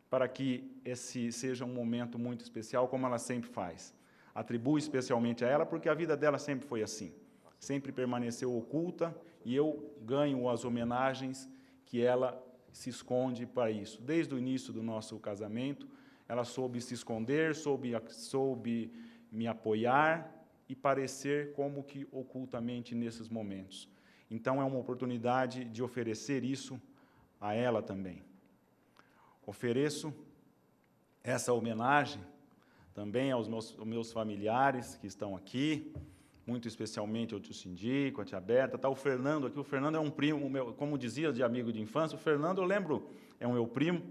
para que esse seja um momento muito especial, como ela sempre faz. Atribuo especialmente a ela, porque a vida dela sempre foi assim. Sempre permaneceu oculta, e eu ganho as homenagens que ela se esconde para isso. Desde o início do nosso casamento, ela soube se esconder, soube me apoiar e parecer como que ocultamente nesses momentos. Então, é uma oportunidade de oferecer isso a ela também. Ofereço essa homenagem também aos meus familiares que estão aqui, muito especialmente ao tio Sindico, a tia Berta. Está o Fernando aqui. O Fernando é um primo meu, como dizia, de amigo de infância. O Fernando, eu lembro, é um meu primo.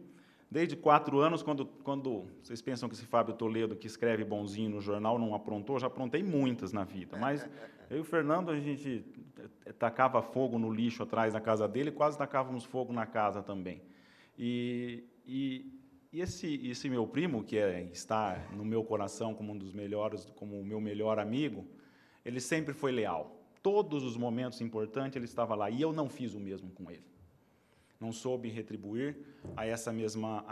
Desde 4 anos, quando vocês pensam que esse Fábio Toledo, que escreve bonzinho no jornal, não aprontou, já aprontei muitas na vida. Mas eu e o Fernando, a gente tacava fogo no lixo atrás da casa dele, quase tacávamos fogo na casa também. E esse meu primo, que está no meu coração como um dos melhores, como o meu melhor amigo, ele sempre foi leal. Todos os momentos importantes ele estava lá, e eu não fiz o mesmo com ele. Não soube retribuir a essa mesma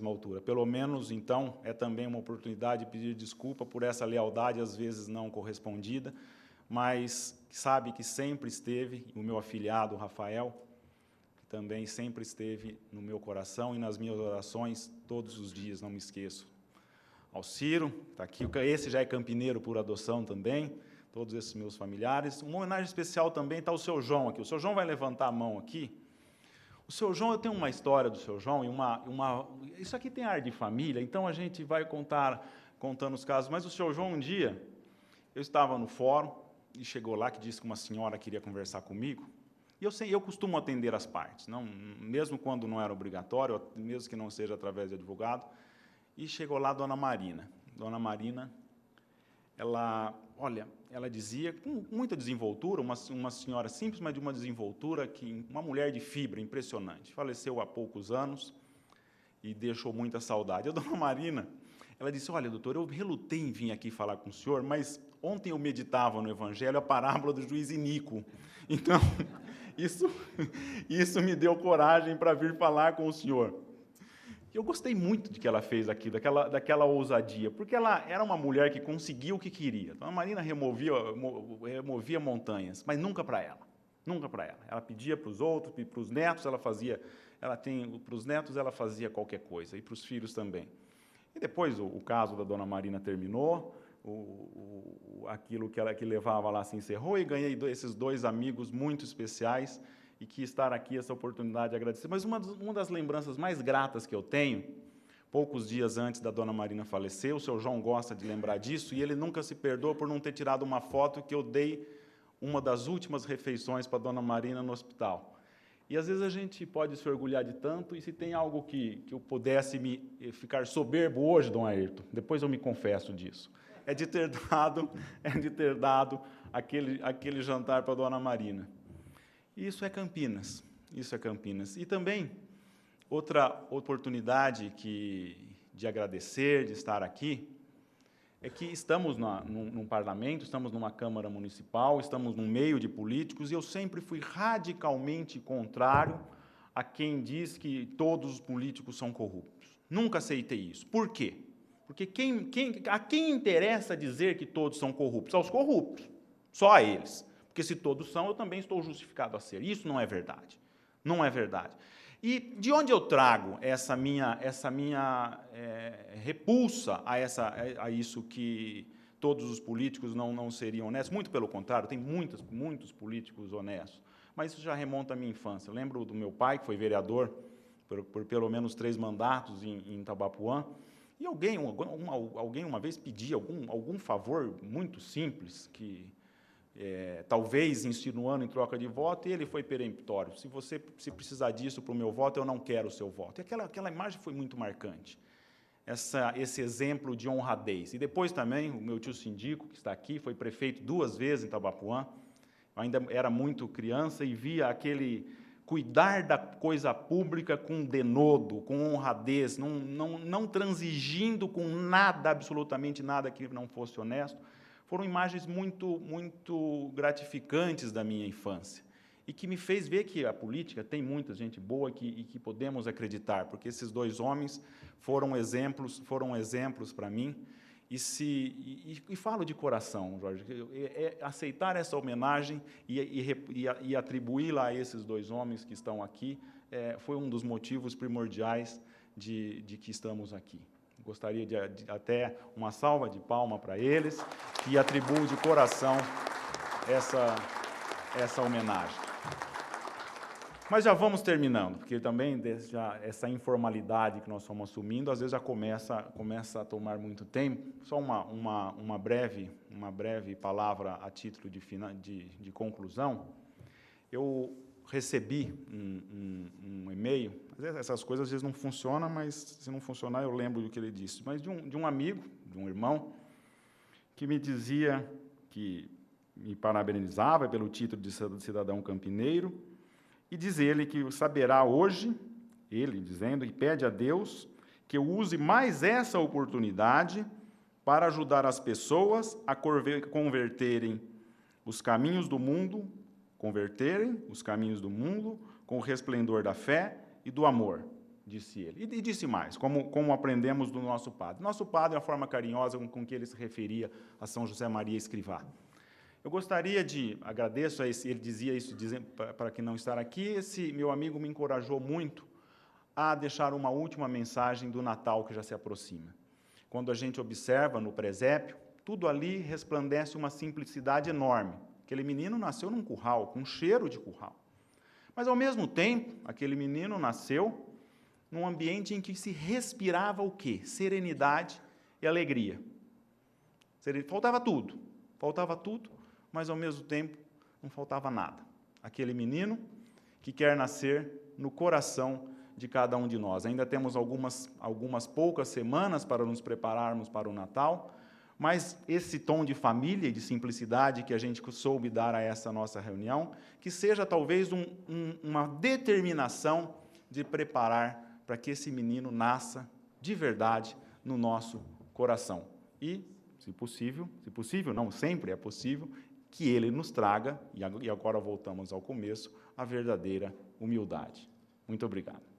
altura. Pelo menos, então, é também uma oportunidade de pedir desculpa por essa lealdade, às vezes não correspondida, mas sabe que sempre esteve, o meu afilhado, Rafael, que também sempre esteve no meu coração e nas minhas orações, todos os dias, não me esqueço. Ao Ciro, está aqui, esse já é campineiro por adoção também, todos esses meus familiares. Uma homenagem especial também está o seu João aqui. O seu João vai levantar a mão aqui. O seu João, eu tenho uma história do seu João, e isso aqui tem ar de família, então a gente vai contando os casos, mas o seu João, um dia, eu estava no fórum, e chegou lá, que disse que uma senhora queria conversar comigo, e eu costumo atender as partes, mesmo quando não era obrigatório, mesmo que não seja através de advogado, e chegou lá a Dona Marina. Dona Marina, ela dizia, com muita desenvoltura, uma senhora simples, mas de uma desenvoltura, uma mulher de fibra impressionante. Faleceu há poucos anos e deixou muita saudade. A Dona Marina, ela disse, olha, doutor, eu relutei em vir aqui falar com o senhor, mas ontem eu meditava no Evangelho a parábola do juiz Inico. Então, isso me deu coragem para vir falar com o senhor. Eu gostei muito de que ela fez aquilo, daquela ousadia, porque ela era uma mulher que conseguia o que queria. Então, a Marina removia montanhas, mas nunca para ela. Nunca para ela. Ela pedia para os outros, para os netos, para os netos ela fazia qualquer coisa, e para os filhos também. E depois o caso da Dona Marina terminou, aquilo que levava lá se encerrou, e ganhei esses 2 amigos muito especiais, e que estar aqui, essa oportunidade de agradecer. Mas uma das lembranças mais gratas que eu tenho, poucos dias antes da Dona Marina falecer, o seu João gosta de lembrar disso, e ele nunca se perdoa por não ter tirado uma foto que eu dei uma das últimas refeições para a Dona Marina no hospital. E, às vezes, a gente pode se orgulhar de tanto, e se tem algo que eu pudesse ficar soberbo hoje, Dom Ayrton, depois eu me confesso disso, é de ter dado aquele jantar para a Dona Marina. Isso é Campinas, isso é Campinas. E também, outra oportunidade de agradecer, de estar aqui, é que estamos num parlamento, estamos numa Câmara Municipal, estamos no meio de políticos, e eu sempre fui radicalmente contrário a quem diz que todos os políticos são corruptos. Nunca aceitei isso. Por quê? Porque a quem interessa dizer que todos são corruptos? Aos corruptos, só a eles. Porque se todos são, eu também estou justificado a ser. Isso não é verdade. Não é verdade. E de onde eu trago essa minha repulsa a isso que todos os políticos não seriam honestos? Muito pelo contrário, tem muitos políticos honestos. Mas isso já remonta à minha infância. Eu lembro do meu pai, que foi vereador por pelo menos 3 mandatos em Itabapuã, e alguém uma vez pedia algum favor muito simples, que talvez insinuando em troca de voto, e ele foi peremptório. Se precisar disso para o meu voto, eu não quero o seu voto. E aquela imagem foi muito marcante, esse exemplo de honradez. E depois também, o meu tio Sindico, que está aqui, foi prefeito 2 vezes em Itabapuã, eu ainda era muito criança e via aquele cuidar da coisa pública com denodo, com honradez, não transigindo com nada, absolutamente nada que não fosse honesto. Foram imagens muito gratificantes da minha infância e que me fez ver que a política tem muita gente boa e que podemos acreditar, porque esses 2 homens foram exemplos para mim. E falo de coração, Jorge, aceitar essa homenagem e atribuí-la a esses 2 homens que estão aqui foi um dos motivos primordiais de que estamos aqui. Gostaria de até uma salva de palmas para eles e atribuo de coração essa homenagem. Mas já vamos terminando, porque também essa informalidade que nós estamos assumindo, às vezes já começa a tomar muito tempo. Só uma breve palavra a título de conclusão. Eu recebi um e-mail, às vezes essas coisas às vezes não funcionam, mas se não funcionar eu lembro do que ele disse, mas de um amigo, de um irmão, que me dizia que me parabenizava pelo título de cidadão campineiro, e diz ele que saberá hoje, ele dizendo, e pede a Deus que eu use mais essa oportunidade para ajudar as pessoas a converterem os caminhos do mundo com o resplendor da fé e do amor, disse ele. E disse mais, como aprendemos do nosso padre. Nosso padre é a forma carinhosa com que ele se referia a São José Maria Escrivá. Eu gostaria agradeço a ele dizia isso para que não estar aqui, esse meu amigo me encorajou muito a deixar uma última mensagem do Natal que já se aproxima. Quando a gente observa no presépio, tudo ali resplandece uma simplicidade enorme. Aquele menino nasceu num curral, com cheiro de curral. Mas, ao mesmo tempo, aquele menino nasceu num ambiente em que se respirava o quê? Serenidade e alegria. Faltava tudo, mas, ao mesmo tempo, não faltava nada. Aquele menino que quer nascer no coração de cada um de nós. Ainda temos algumas poucas semanas para nos prepararmos para o Natal, mas esse tom de família e de simplicidade que a gente soube dar a essa nossa reunião, que seja talvez uma determinação de preparar para que esse menino nasça de verdade no nosso coração. E, se possível, não sempre é possível, que ele nos traga, e agora voltamos ao começo, a verdadeira humildade. Muito obrigado.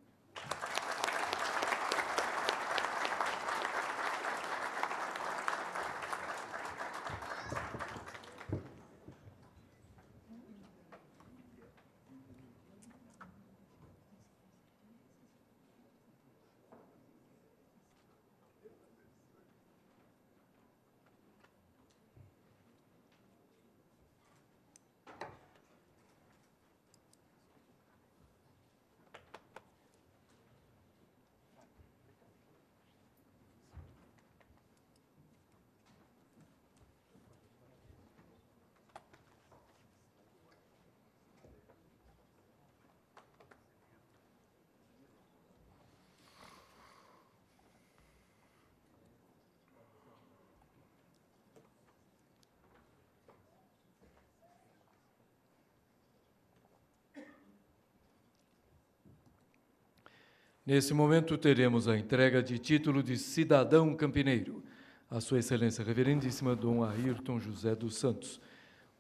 Nesse momento, teremos a entrega de título de cidadão campineiro, a Sua Excelência Reverendíssima Dom Ayrton José dos Santos.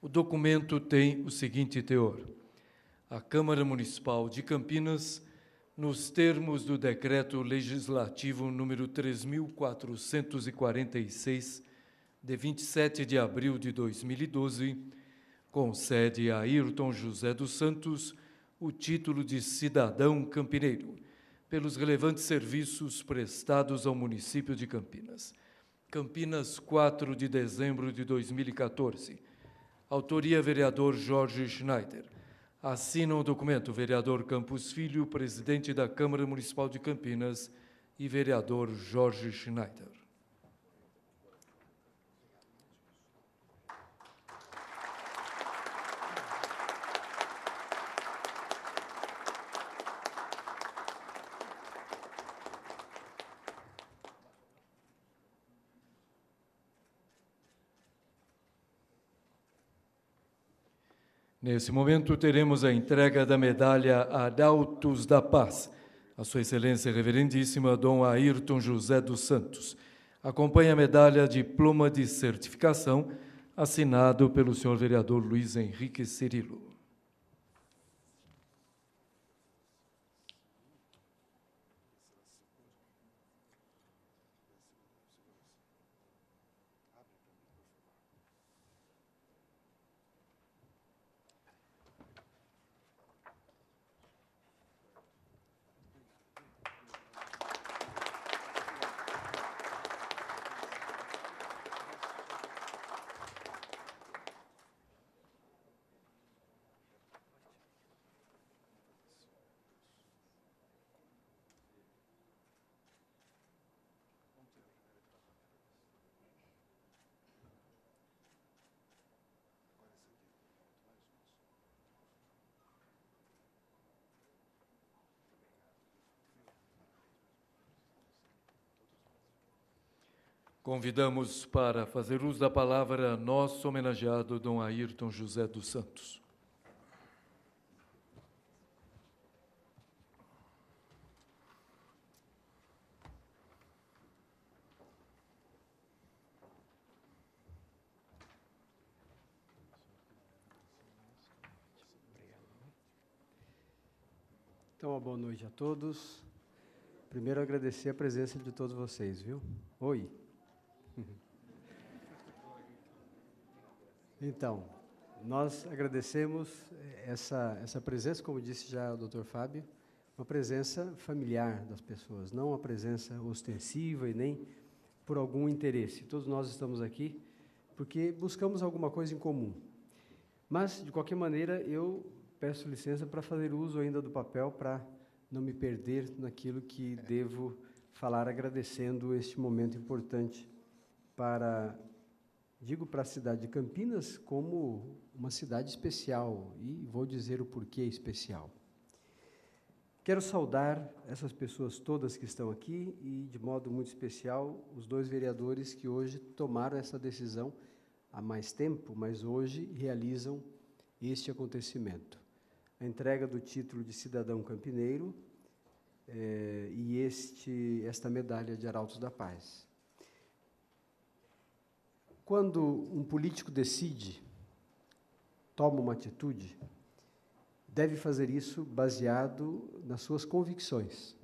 O documento tem o seguinte teor: a Câmara Municipal de Campinas, nos termos do Decreto Legislativo número 3.446, de 27 de abril de 2012, concede a Ayrton José dos Santos o título de cidadão campineiro, pelos relevantes serviços prestados ao município de Campinas. Campinas, 4 de dezembro de 2014. Autoria, vereador Jorge Schneider. Assinam o documento vereador Campos Filho, presidente da Câmara Municipal de Campinas, e vereador Jorge Schneider. Nesse momento, teremos a entrega da medalha Arautos da Paz, a Sua Excelência Reverendíssima Dom Ayrton José dos Santos. Acompanha a medalha Diploma de Certificação, assinado pelo senhor vereador Luiz Henrique Cirilo. Convidamos para fazer uso da palavra nosso homenageado Dom Ayrton José dos Santos. Então, uma boa noite a todos. Primeiro, agradecer a presença de todos vocês, viu? Oi. Então, nós agradecemos essa presença, como disse já o Dr. Fábio, uma presença familiar das pessoas, não uma presença ostensiva e nem por algum interesse. Todos nós estamos aqui porque buscamos alguma coisa em comum. Mas, de qualquer maneira, eu peço licença para fazer uso ainda do papel, para não me perder naquilo que devo falar, agradecendo este momento importante para a cidade de Campinas como uma cidade especial, e vou dizer o porquê especial. Quero saudar essas pessoas todas que estão aqui e, de modo muito especial, os dois vereadores que hoje tomaram essa decisão há mais tempo, mas hoje realizam este acontecimento. A entrega do título de cidadão campineiro e esta medalha de Arautos da Paz. Quando um político decide, toma uma atitude, deve fazer isso baseado nas suas convicções.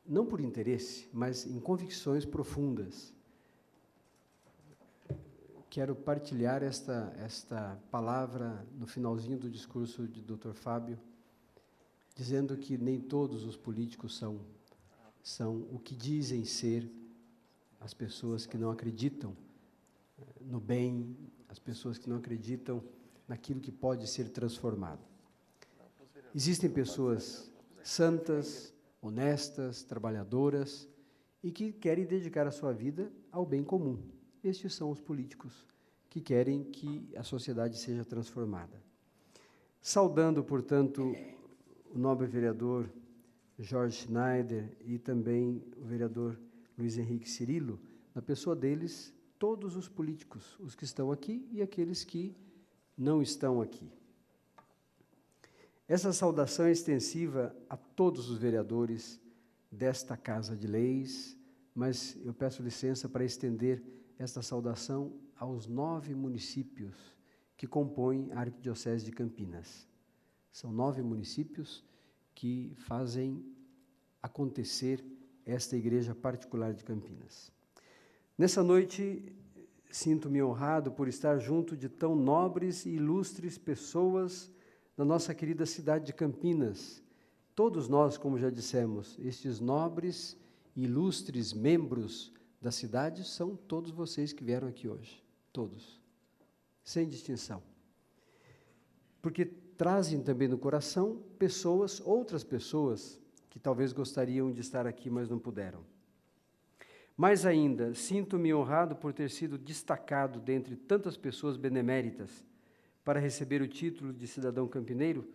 Não por interesse, mas em convicções profundas. Quero partilhar esta palavra no finalzinho do discurso de Dr. Fábio, dizendo que nem todos os políticos são o que dizem ser as pessoas que não acreditam no bem, as pessoas que não acreditam naquilo que pode ser transformado. Existem pessoas santas, honestas, trabalhadoras e que querem dedicar a sua vida ao bem comum. Estes são os políticos que querem que a sociedade seja transformada. Saudando, portanto, o nobre vereador Jorge Schneider e também o vereador Luiz Henrique Cirilo, na pessoa deles, todos os políticos, os que estão aqui e aqueles que não estão aqui. Essa saudação é extensiva a todos os vereadores desta Casa de Leis, mas eu peço licença para estender esta saudação aos 9 municípios que compõem a Arquidiocese de Campinas. São 9 municípios que fazem acontecer esta igreja particular de Campinas. Nessa noite, sinto-me honrado por estar junto de tão nobres e ilustres pessoas da nossa querida cidade de Campinas. Todos nós, como já dissemos, estes nobres e ilustres membros da cidade são todos vocês que vieram aqui hoje. Todos. Sem distinção. Porque trazem também no coração pessoas, outras pessoas, que talvez gostariam de estar aqui, mas não puderam. Mais ainda, sinto-me honrado por ter sido destacado dentre tantas pessoas beneméritas para receber o título de cidadão campineiro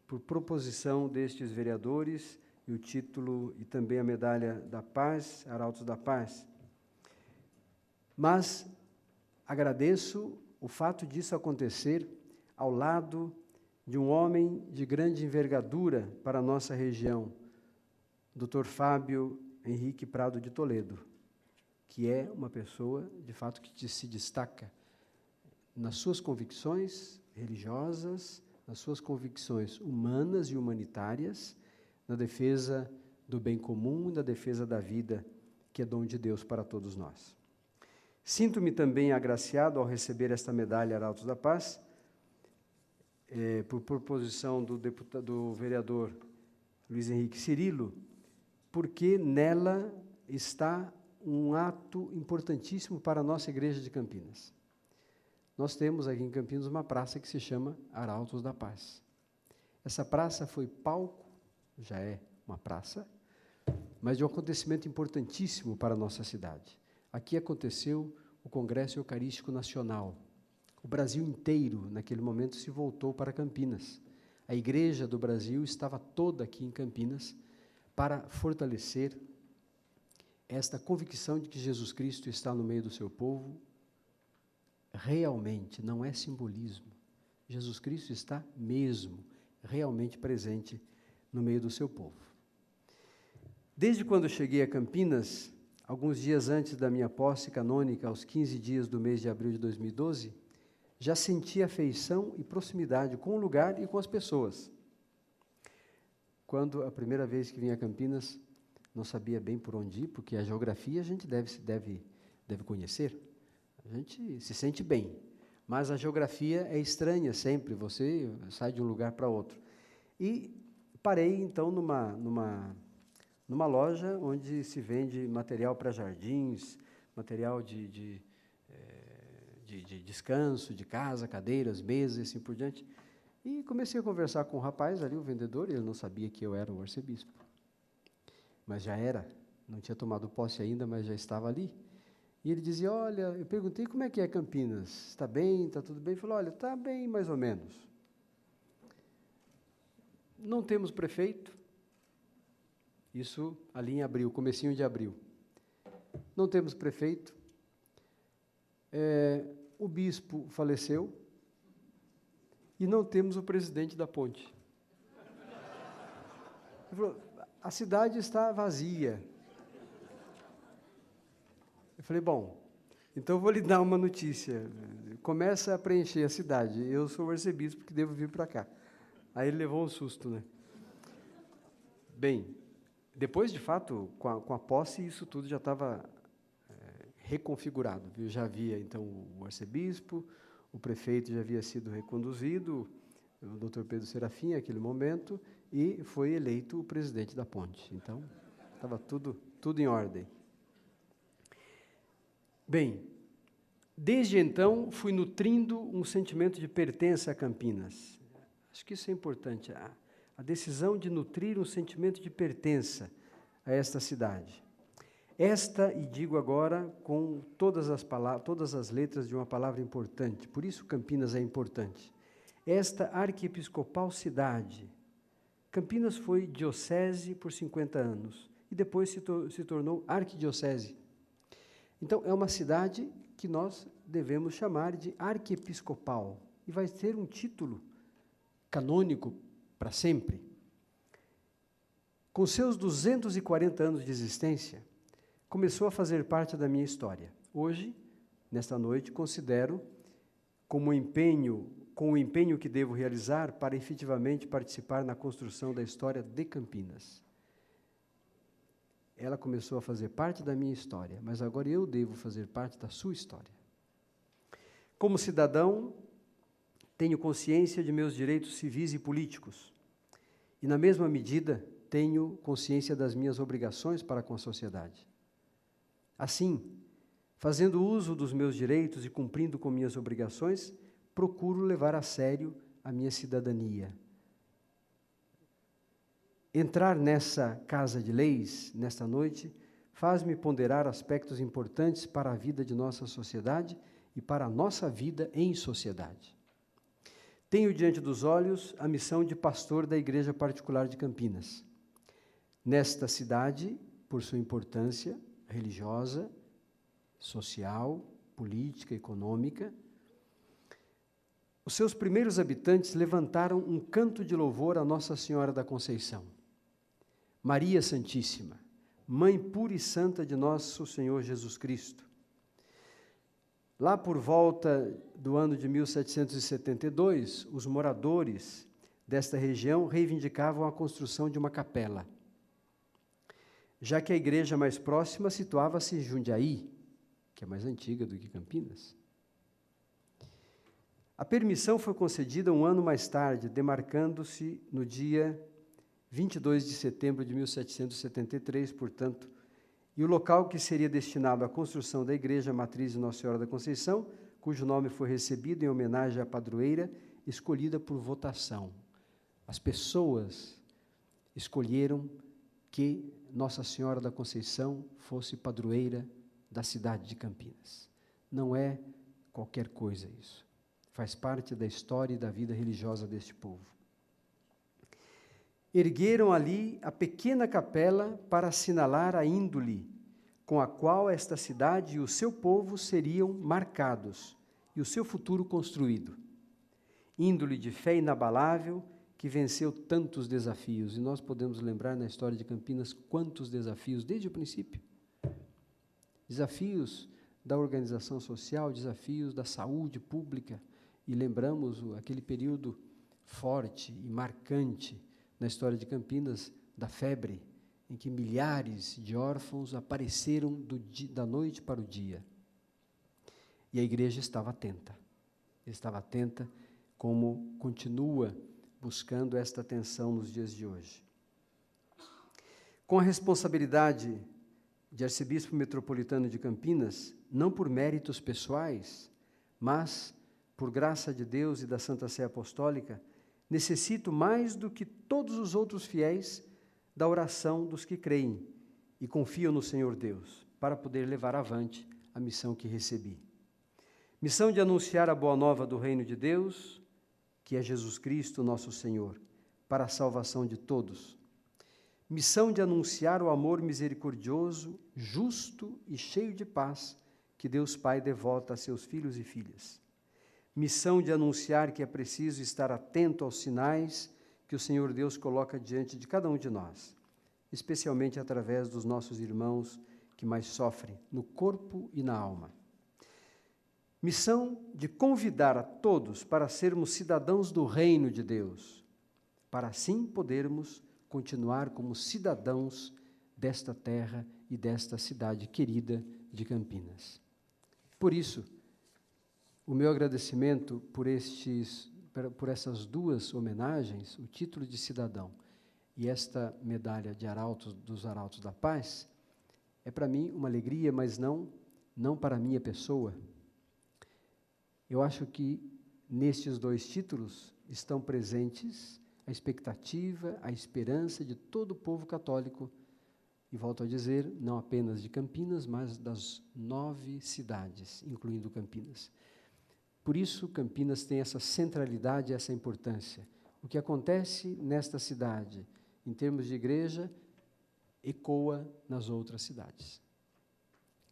por proposição destes vereadores e o título e também a medalha da paz, Arautos da Paz. Mas agradeço o fato disso acontecer ao lado de um homem de grande envergadura para a nossa região, Dr. Fábio Henrique Prado de Toledo, que é uma pessoa, de fato, que se destaca nas suas convicções religiosas, nas suas convicções humanas e humanitárias, na defesa do bem comum, na defesa da vida, que é dom de Deus para todos nós. Sinto-me também agraciado ao receber esta medalha Arautos da Paz, por proposição do vereador Luiz Henrique Cirilo, porque nela está um ato importantíssimo para a nossa igreja de Campinas. Nós temos aqui em Campinas uma praça que se chama Arautos da Paz. Essa praça foi palco, já é uma praça, mas de um acontecimento importantíssimo para a nossa cidade. Aqui aconteceu o Congresso Eucarístico Nacional. O Brasil inteiro, naquele momento, se voltou para Campinas. A Igreja do Brasil estava toda aqui em Campinas para fortalecer esta convicção de que Jesus Cristo está no meio do seu povo. Realmente, não é simbolismo. Jesus Cristo está mesmo, realmente presente no meio do seu povo. Desde quando cheguei a Campinas, alguns dias antes da minha posse canônica, aos 15 dias do mês de abril de 2012, já senti afeição e proximidade com o lugar e com as pessoas. Quando a primeira vez que vim a Campinas, não sabia bem por onde ir, porque a geografia a gente deve conhecer. A gente se sente bem, mas a geografia é estranha sempre, você sai de um lugar para outro. E parei, então, numa loja onde se vende material para jardins, material de descanso, de casa, cadeiras, mesas e assim por diante. E comecei a conversar com o rapaz ali, o vendedor, ele não sabia que eu era o arcebispo. Mas já era, não tinha tomado posse ainda, mas já estava ali. E ele dizia, olha, eu perguntei como é que é Campinas, está bem, está tudo bem? Ele falou, olha, está bem mais ou menos. Não temos prefeito, isso ali em abril, comecinho de abril. Não temos prefeito, o bispo faleceu e não temos o presidente da ponte. Ele falou, a cidade está vazia. Eu falei, bom, então eu vou lhe dar uma notícia. Começa a preencher a cidade. Eu sou o arcebispo que devo vir para cá. Aí ele levou um susto, né? Bem, depois, de fato, com a posse, isso tudo já estava reconfigurado. Viu? Já havia, então, o arcebispo, o prefeito já havia sido reconduzido, o doutor Pedro Serafim, naquele momento, e foi eleito o presidente da ponte. Então, estava tudo em ordem. Bem, desde então, fui nutrindo um sentimento de pertença a Campinas. Acho que isso é importante, a decisão de nutrir um sentimento de pertença a esta cidade. Esta, e digo agora com todas as letras de uma palavra importante, por isso Campinas é importante. Esta arquiepiscopal cidade, Campinas foi diocese por 50 anos, e depois se tornou arquidiocese. Então, é uma cidade que nós devemos chamar de arquiepiscopal, e vai ter um título canônico para sempre. Com seus 240 anos de existência, começou a fazer parte da minha história. Hoje, nesta noite, considero com o empenho que devo realizar para efetivamente participar na construção da história de Campinas. Ela começou a fazer parte da minha história, mas agora eu devo fazer parte da sua história. Como cidadão, tenho consciência de meus direitos civis e políticos, e, na mesma medida, tenho consciência das minhas obrigações para com a sociedade. Assim, fazendo uso dos meus direitos e cumprindo com minhas obrigações, procuro levar a sério a minha cidadania. Entrar nessa casa de leis, nesta noite, faz-me ponderar aspectos importantes para a vida de nossa sociedade e para a nossa vida em sociedade. Tenho diante dos olhos a missão de pastor da Igreja Particular de Campinas. Nesta cidade, por sua importância religiosa, social, política, econômica, os seus primeiros habitantes levantaram um canto de louvor a Nossa Senhora da Conceição. Maria Santíssima, Mãe pura e santa de nosso Senhor Jesus Cristo. Lá por volta do ano de 1772, os moradores desta região reivindicavam a construção de uma capela, já que a igreja mais próxima situava-se em Jundiaí, que é mais antiga do que Campinas. A permissão foi concedida um ano mais tarde, demarcando-se no dia 22 de setembro de 1773, portanto, e o local que seria destinado à construção da Igreja Matriz de Nossa Senhora da Conceição, cujo nome foi recebido em homenagem à padroeira, escolhida por votação. As pessoas escolheram que Nossa Senhora da Conceição fosse padroeira da cidade de Campinas. Não é qualquer coisa isso. Faz parte da história e da vida religiosa deste povo. Ergueram ali a pequena capela para assinalar a índole com a qual esta cidade e o seu povo seriam marcados e o seu futuro construído. Índole de fé inabalável que venceu tantos desafios. E nós podemos lembrar na história de Campinas quantos desafios desde o princípio. Desafios da organização social, desafios da saúde pública. E lembramos aquele período forte e marcante na história de Campinas, da febre, em que milhares de órfãos apareceram da noite para o dia. E a igreja estava atenta, como continua buscando esta atenção nos dias de hoje. Com a responsabilidade de arcebispo metropolitano de Campinas, não por méritos pessoais, mas por graça de Deus e da Santa Sé Apostólica, necessito mais do que todos os outros fiéis da oração dos que creem e confiam no Senhor Deus, para poder levar avante a missão que recebi. Missão de anunciar a boa nova do reino de Deus, que é Jesus Cristo, nosso Senhor, para a salvação de todos. Missão de anunciar o amor misericordioso, justo e cheio de paz que Deus Pai devota a seus filhos e filhas. Missão de anunciar que é preciso estar atento aos sinais que o Senhor Deus coloca diante de cada um de nós, especialmente através dos nossos irmãos que mais sofrem no corpo e na alma. Missão de convidar a todos para sermos cidadãos do reino de Deus, para assim podermos continuar como cidadãos desta terra e desta cidade querida de Campinas. Por isso, o meu agradecimento por essas duas homenagens, o título de cidadão e esta medalha de arautos, dos Arautos da Paz, é para mim uma alegria, mas não para a minha pessoa. Eu acho que nestes dois títulos estão presentes a expectativa, a esperança de todo o povo católico, e volto a dizer, não apenas de Campinas, mas das 9 cidades, incluindo Campinas. Por isso, Campinas tem essa centralidade, essa importância. O que acontece nesta cidade, em termos de igreja, ecoa nas outras cidades.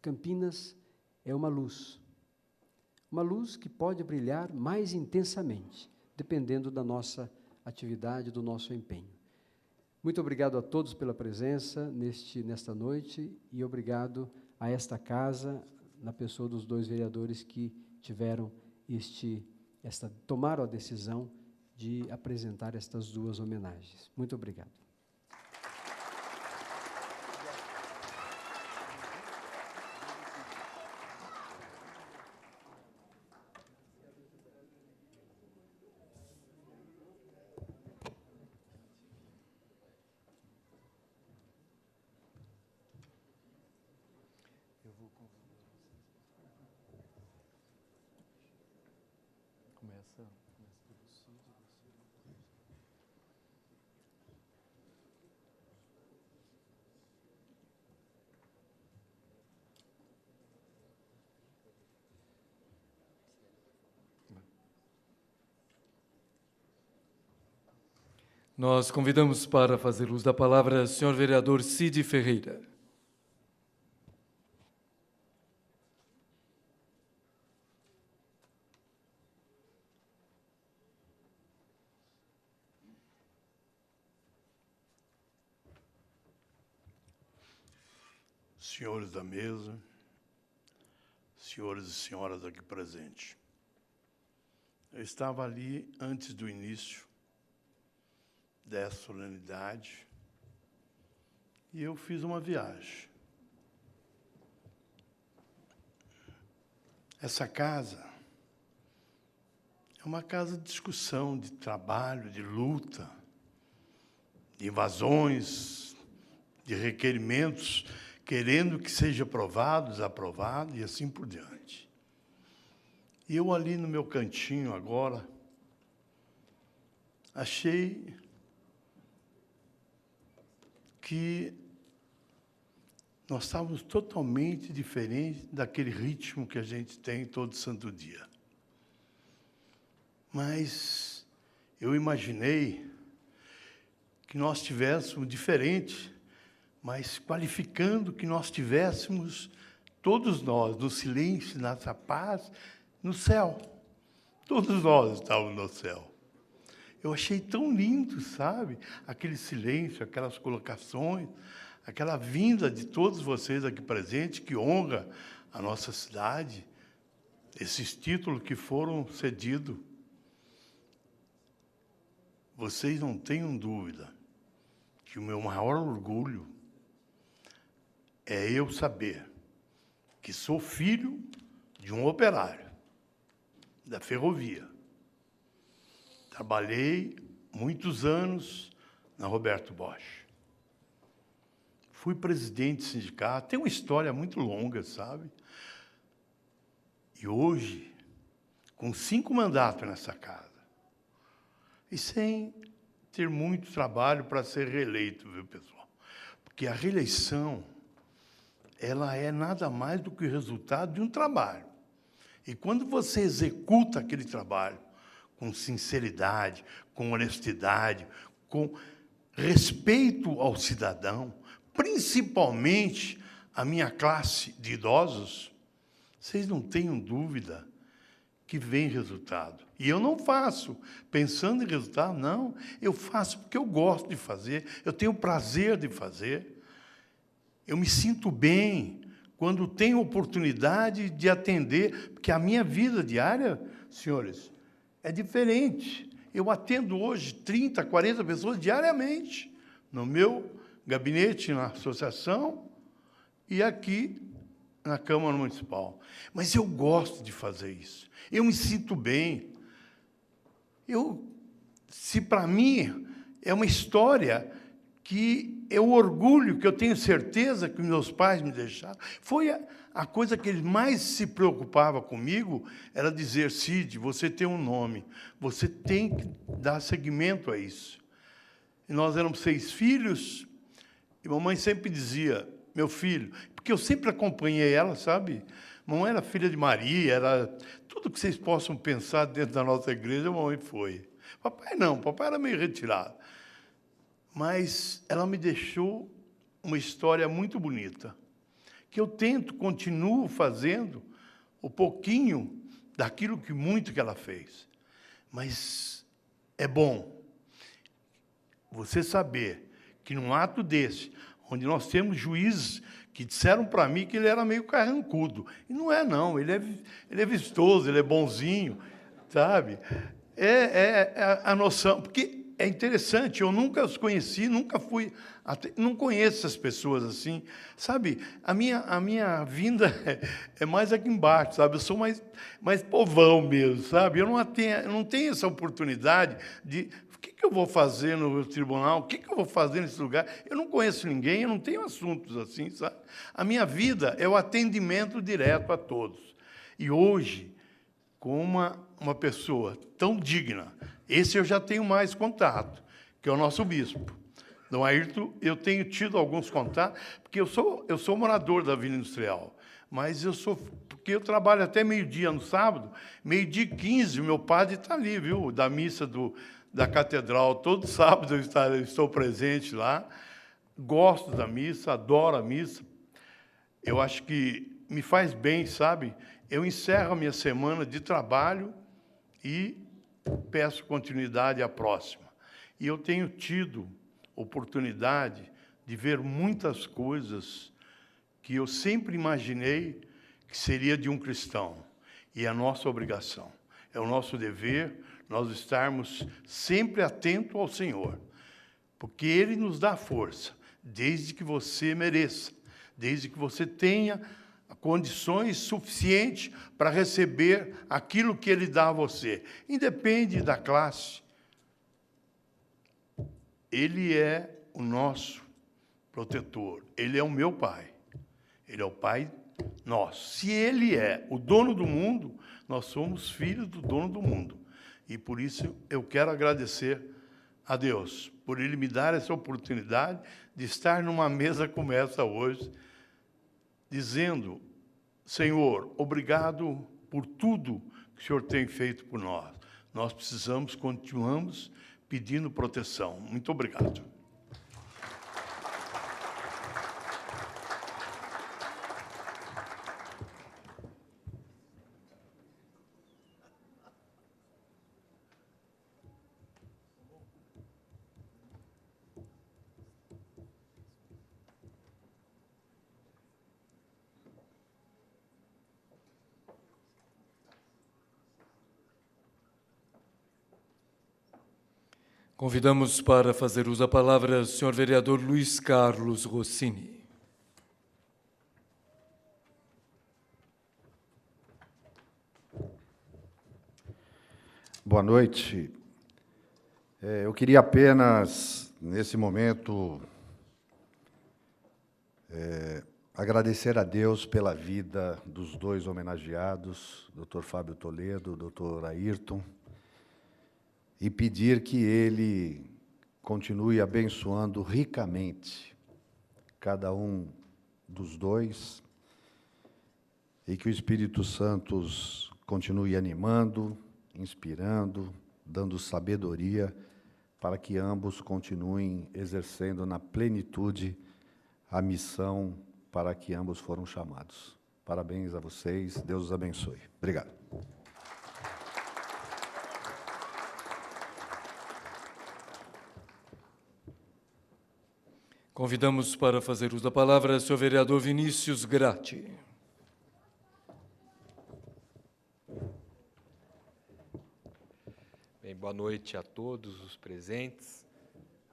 Campinas é uma luz que pode brilhar mais intensamente, dependendo da nossa atividade, do nosso empenho. Muito obrigado a todos pela presença nesta noite e obrigado a esta casa, na pessoa dos 2 vereadores que tiveram tomaram a decisão de apresentar estas 2 homenagens. Muito obrigado. Nós convidamos para fazer uso da palavra o senhor vereador Cid Ferreira. Senhores da mesa, senhores e senhoras aqui presentes. Eu estava ali antes do início dessa solenidade e eu fiz uma viagem. Essa casa é uma casa de discussão, de trabalho, de luta, de invasões, de requerimentos, querendo que seja aprovado, desaprovado e assim por diante. E eu ali no meu cantinho agora, achei que nós estávamos totalmente diferentes daquele ritmo que a gente tem todo santo dia. Mas eu imaginei que nós tivéssemos diferente, mas qualificando que nós tivéssemos, todos nós, no silêncio, nessa paz, no céu. Todos nós estávamos no céu. Eu achei tão lindo, sabe? Aquele silêncio, aquelas colocações, aquela vinda de todos vocês aqui presentes, que honra a nossa cidade, esses títulos que foram cedidos. Vocês não tenham dúvida que o meu maior orgulho é eu saber que sou filho de um operário da ferrovia. Trabalhei muitos anos na Roberto Bosch. Fui presidente de sindicato, tem uma história muito longa, sabe? E hoje, com 5 mandatos nessa casa, e sem ter muito trabalho para ser reeleito, viu, pessoal? Porque a reeleição, ela é nada mais do que o resultado de um trabalho. E quando você executa aquele trabalho com sinceridade, com honestidade, com respeito ao cidadão, principalmente a minha classe de idosos, vocês não tenham dúvida que vem resultado. E eu não faço pensando em resultado, não. Eu faço porque eu gosto de fazer, eu tenho prazer de fazer. Eu me sinto bem quando tenho oportunidade de atender, porque a minha vida diária, senhores, é diferente. Eu atendo hoje 30, 40 pessoas diariamente, no meu gabinete, na associação e aqui na Câmara Municipal. Mas eu gosto de fazer isso. Eu me sinto bem. Se para mim é uma história que é o orgulho que eu tenho certeza que meus pais me deixaram, foi a coisa que eles mais se preocupavam comigo, era dizer, Cid, você tem um nome, você tem que dar seguimento a isso. E nós éramos 6 filhos, e mamãe sempre dizia, meu filho, porque eu sempre acompanhei ela, sabe? Mamãe era filha de Maria, era tudo que vocês possam pensar dentro da nossa igreja, a mamãe foi. Papai não, papai era meio retirado. Mas ela me deixou uma história muito bonita, que eu continuo fazendo um pouquinho daquilo que muito que ela fez. Mas é bom você saber que num ato desse, onde nós temos juízes que disseram para mim que ele era meio carrancudo. E não é, não. Ele é vistoso, ele é bonzinho, sabe? É a noção. Porque é interessante, eu nunca os conheci, nunca fui... não conheço essas pessoas assim. Sabe, a minha vinda é mais aqui embaixo, sabe? Eu sou mais povão mesmo, sabe? Eu não tenho essa oportunidade de... O que eu vou fazer no tribunal? O que eu vou fazer nesse lugar? Eu não conheço ninguém, eu não tenho assuntos assim, sabe? A minha vida é o atendimento direto a todos. E hoje, com uma pessoa tão digna, esse eu já tenho mais contato, que é o nosso bispo. Dom Ayrton, eu tenho tido alguns contatos, porque eu sou morador da Vila Industrial, mas porque eu trabalho até meio-dia no sábado, 12h15, o meu padre está ali, viu? Da missa da catedral, todo sábado eu estou presente lá, gosto da missa, adoro a missa, eu acho que me faz bem, sabe? Eu encerro a minha semana de trabalho e peço continuidade à próxima. E eu tenho tido oportunidade de ver muitas coisas que eu sempre imaginei que seria de um cristão. E é a nossa obrigação, é o nosso dever, nós estarmos sempre atentos ao Senhor, porque Ele nos dá força, desde que você mereça, desde que você tenha condições suficientes para receber aquilo que Ele dá a você. Independe da classe. Ele é o nosso protetor, Ele é o meu Pai, Ele é o Pai nosso. Se Ele é o dono do mundo, nós somos filhos do dono do mundo. E por isso eu quero agradecer a Deus, por Ele me dar essa oportunidade de estar numa mesa como essa hoje, dizendo, Senhor, obrigado por tudo que o Senhor tem feito por nós. Nós continuamos pedindo proteção. Muito obrigado. Convidamos para fazer uso da palavra o senhor vereador Luiz Carlos Rossini. Boa noite. Eu queria apenas, nesse momento, agradecer a Deus pela vida dos dois homenageados, Dr. Fábio Toledo, Dr. Ayrton, e pedir que Ele continue abençoando ricamente cada um dos dois e que o Espírito Santo continue animando, inspirando, dando sabedoria para que ambos continuem exercendo na plenitude a missão para que ambos foram chamados. Parabéns a vocês, Deus os abençoe. Obrigado. Convidamos para fazer uso da palavra o senhor vereador Vinícius Gratti. Bem, boa noite a todos os presentes,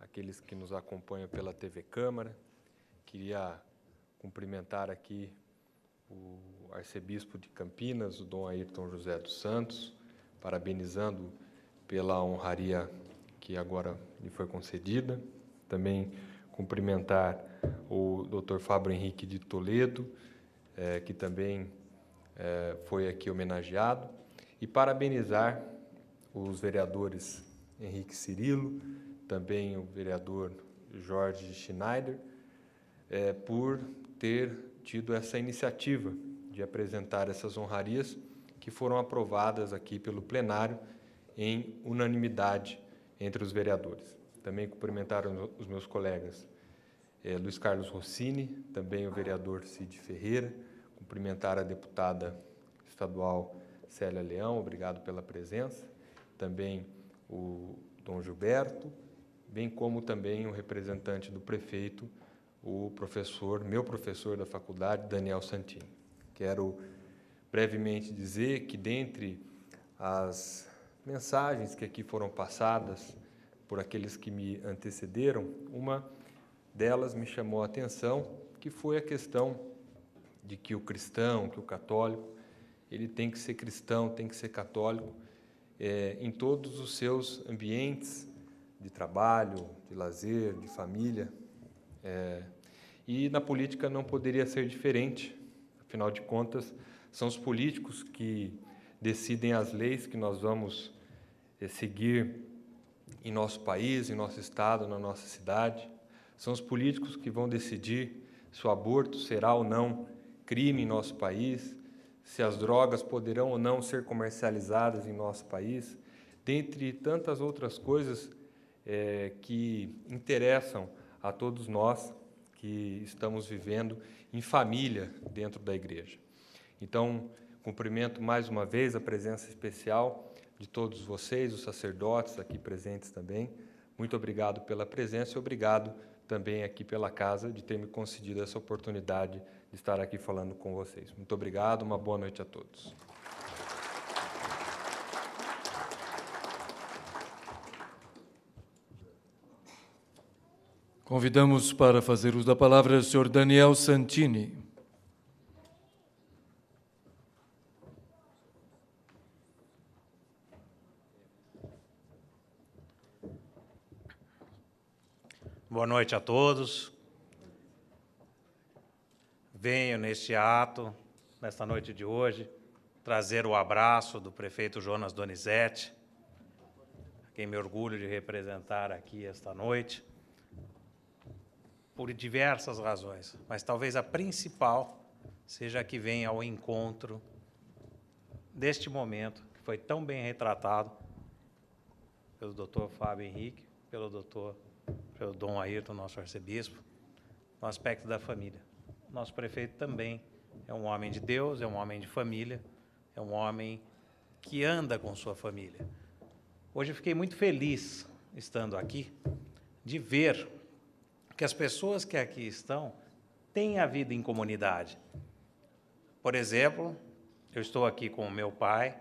aqueles que nos acompanham pela TV Câmara. Queria cumprimentar aqui o arcebispo de Campinas, o Dom Ayrton José dos Santos, parabenizando pela honraria que agora lhe foi concedida. Também cumprimentar o Dr. Fábio Henrique de Toledo, que também foi aqui homenageado, e parabenizar os vereadores Henrique Cirilo, também o vereador Jorge Schneider, por ter tido essa iniciativa de apresentar essas honrarias que foram aprovadas aqui pelo plenário em unanimidade entre os vereadores. Também cumprimentar os meus colegas Luiz Carlos Rossini, também o vereador Cid Ferreira, cumprimentar a deputada estadual Célia Leão, obrigado pela presença, também o Dom Gilberto bem como também o representante do prefeito, o professor, meu professor da faculdade, Daniel Santini. Quero brevemente dizer que, dentre as mensagens que aqui foram passadas por aqueles que me antecederam, uma delas me chamou a atenção, que foi a questão de que o cristão, que o católico, ele tem que ser cristão, tem que ser católico em todos os seus ambientes de trabalho, de lazer, de família. E na política não poderia ser diferente. Afinal de contas, são os políticos que decidem as leis que nós vamos seguir em nosso país, em nosso estado, na nossa cidade. São os políticos que vão decidir se o aborto será ou não crime em nosso país, se as drogas poderão ou não ser comercializadas em nosso país, dentre tantas outras coisas que interessam a todos nós que estamos vivendo em família dentro da igreja. Então, cumprimento mais uma vez a presença especial de todos vocês, os sacerdotes aqui presentes também. Muito obrigado pela presença e obrigado também aqui pela casa de ter me concedido essa oportunidade de estar aqui falando com vocês. Muito obrigado, uma boa noite a todos. Convidamos para fazer uso da palavra o senhor Daniel Santini. Boa noite a todos. Venho neste ato, nesta noite de hoje, trazer o abraço do prefeito Jonas Donizete, a quem me orgulho de representar aqui esta noite, por diversas razões, mas talvez a principal seja a que vem ao encontro deste momento, que foi tão bem retratado pelo Dr. Fábio Henrique, pelo Dom Ayrton, nosso arcebispo, no aspecto da família. Nosso prefeito também é um homem de Deus, é um homem de família, é um homem que anda com sua família. Hoje eu fiquei muito feliz, estando aqui, de ver que as pessoas que aqui estão têm a vida em comunidade. Por exemplo, eu estou aqui com o meu pai,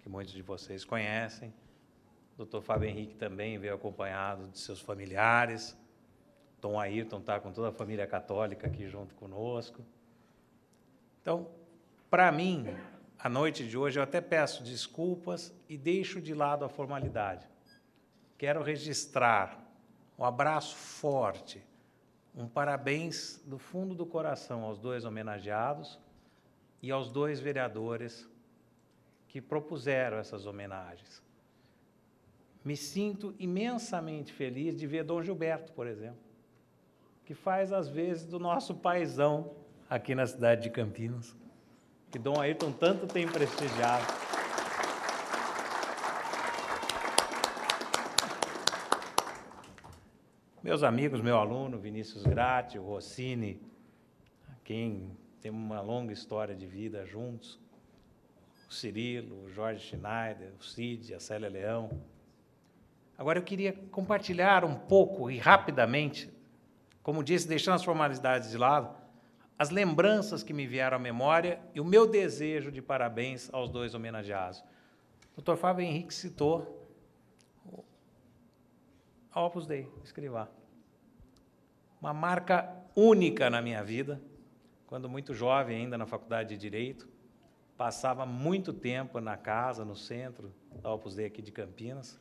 que muitos de vocês conhecem, o Dr. Fábio Henrique também veio acompanhado de seus familiares, Dom Ayrton está com toda a família católica aqui junto conosco. Então, para mim, a noite de hoje, eu até peço desculpas e deixo de lado a formalidade. Quero registrar um abraço forte, um parabéns do fundo do coração aos dois homenageados e aos dois vereadores que propuseram essas homenagens. Me sinto imensamente feliz de ver Dom Gilberto, por exemplo, que faz, às vezes, do nosso paizão aqui na cidade de Campinas, que Dom Ayrton tanto tem prestigiado. Meus amigos, meu aluno, Vinícius Gratti, o Rossini, quem tem uma longa história de vida juntos, o Cirilo, o Jorge Schneider, o Cid, a Célia Leão. Agora, eu queria compartilhar um pouco e rapidamente, como disse, deixando as formalidades de lado, as lembranças que me vieram à memória e o meu desejo de parabéns aos dois homenageados. O Dr. Fábio Henrique citou a Opus Dei, Escrivá. Uma marca única na minha vida, quando muito jovem, ainda na faculdade de Direito, passava muito tempo na casa, no centro da Opus Dei aqui de Campinas.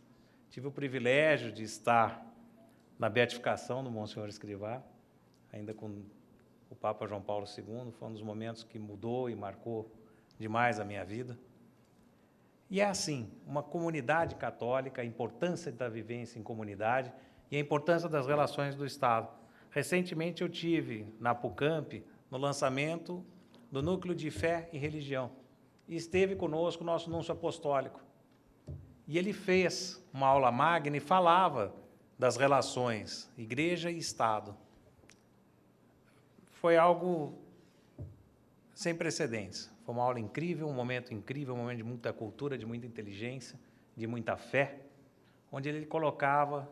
Tive o privilégio de estar na beatificação do Monsenhor Escrivá, ainda com o Papa João Paulo II, foi um dos momentos que mudou e marcou demais a minha vida. E é assim, uma comunidade católica, a importância da vivência em comunidade e a importância das relações do Estado. Recentemente eu tive na Apucamp, no lançamento do Núcleo de Fé e Religião, e esteve conosco o nosso núncio apostólico. E ele fez uma aula magna e falava das relações igreja e Estado. Foi algo sem precedentes. Foi uma aula incrível, um momento de muita cultura, de muita inteligência, de muita fé, onde ele colocava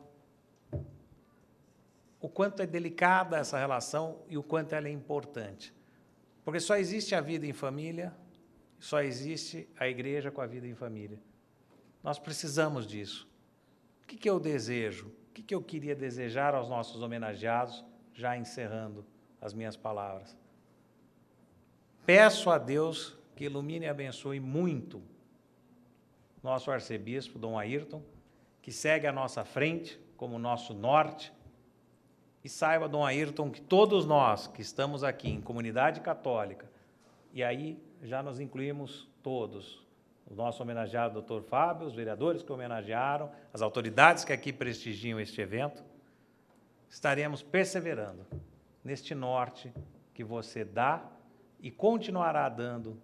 o quanto é delicada essa relação e o quanto ela é importante. Porque só existe a vida em família, só existe a igreja com a vida em família. Nós precisamos disso. O que eu desejo? O que eu queria desejar aos nossos homenageados, já encerrando as minhas palavras? Peço a Deus que ilumine e abençoe muito nosso arcebispo, Dom Ayrton, que segue à nossa frente como nosso norte, e saiba, Dom Ayrton, que todos nós que estamos aqui em comunidade católica, e aí já nos incluímos todos, o nosso homenageado doutor Fábio, os vereadores que homenagearam, as autoridades que aqui prestigiam este evento, estaremos perseverando neste norte que você dá e continuará dando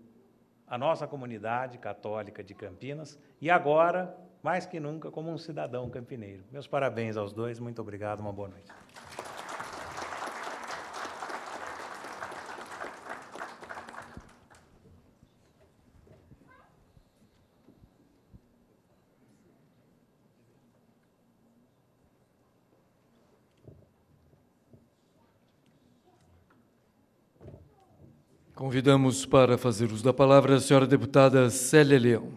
à nossa comunidade católica de Campinas, e agora, mais que nunca, como um cidadão campineiro. Meus parabéns aos dois, muito obrigado, uma boa noite. Convidamos para fazer uso da palavra a senhora deputada Célia Leão.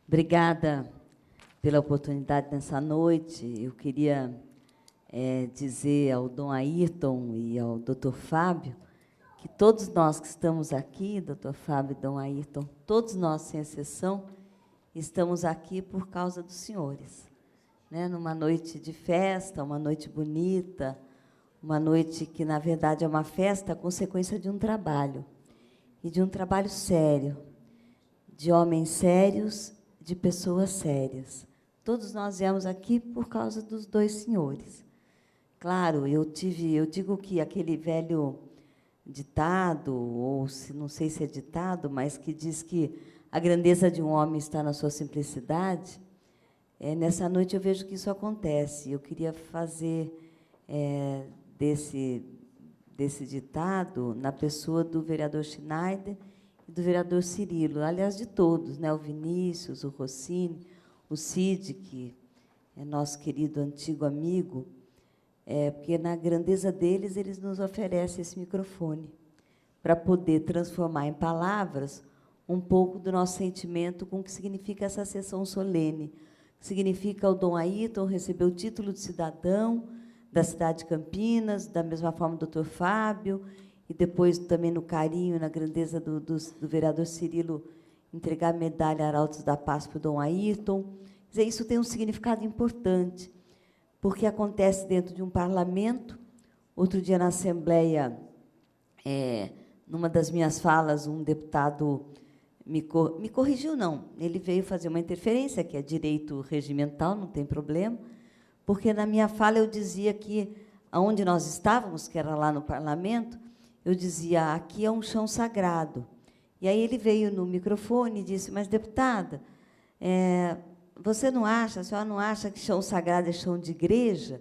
Obrigada pela oportunidade nessa noite. Eu queria dizer ao Dom Ayrton e ao doutor Fábio que todos nós que estamos aqui, doutor Fábio e Dom Ayrton, todos nós, sem exceção, estamos aqui por causa dos senhores. Né? Numa noite de festa, uma noite bonita, uma noite que, na verdade, é uma festa, consequência de um trabalho, e de um trabalho sério, de homens sérios, de pessoas sérias. Todos nós viemos aqui por causa dos dois senhores. Claro, eu digo que aquele velho ditado, ou não sei se é ditado, mas que diz que a grandeza de um homem está na sua simplicidade, nessa noite eu vejo que isso acontece. Eu queria fazer desse ditado na pessoa do vereador Schneider e do vereador Cirilo, aliás, de todos, né? O Vinícius, o Rossini, o Cid, que é nosso querido antigo amigo, porque, na grandeza deles, eles nos oferecem esse microfone para poder transformar em palavras um pouco do nosso sentimento com o que significa essa sessão solene. Significa o Dom Ayrton receber o título de cidadão da cidade de Campinas, da mesma forma o doutor Fábio, e depois também no carinho e na grandeza do vereador Cirilo entregar a medalha Arautos da Paz para o Dom Ayrton. Quer dizer, isso tem um significado importante, porque acontece dentro de um parlamento. Outro dia, na Assembleia, numa das minhas falas, um deputado me corrigiu, não, ele veio fazer uma interferência, que é direito regimental, não tem problema, porque, na minha fala, eu dizia que, onde nós estávamos, que era lá no parlamento, eu dizia, aqui é um chão sagrado. E aí ele veio no microfone e disse, mas, deputada, você não acha, a senhora não acha que chão sagrado é chão de igreja?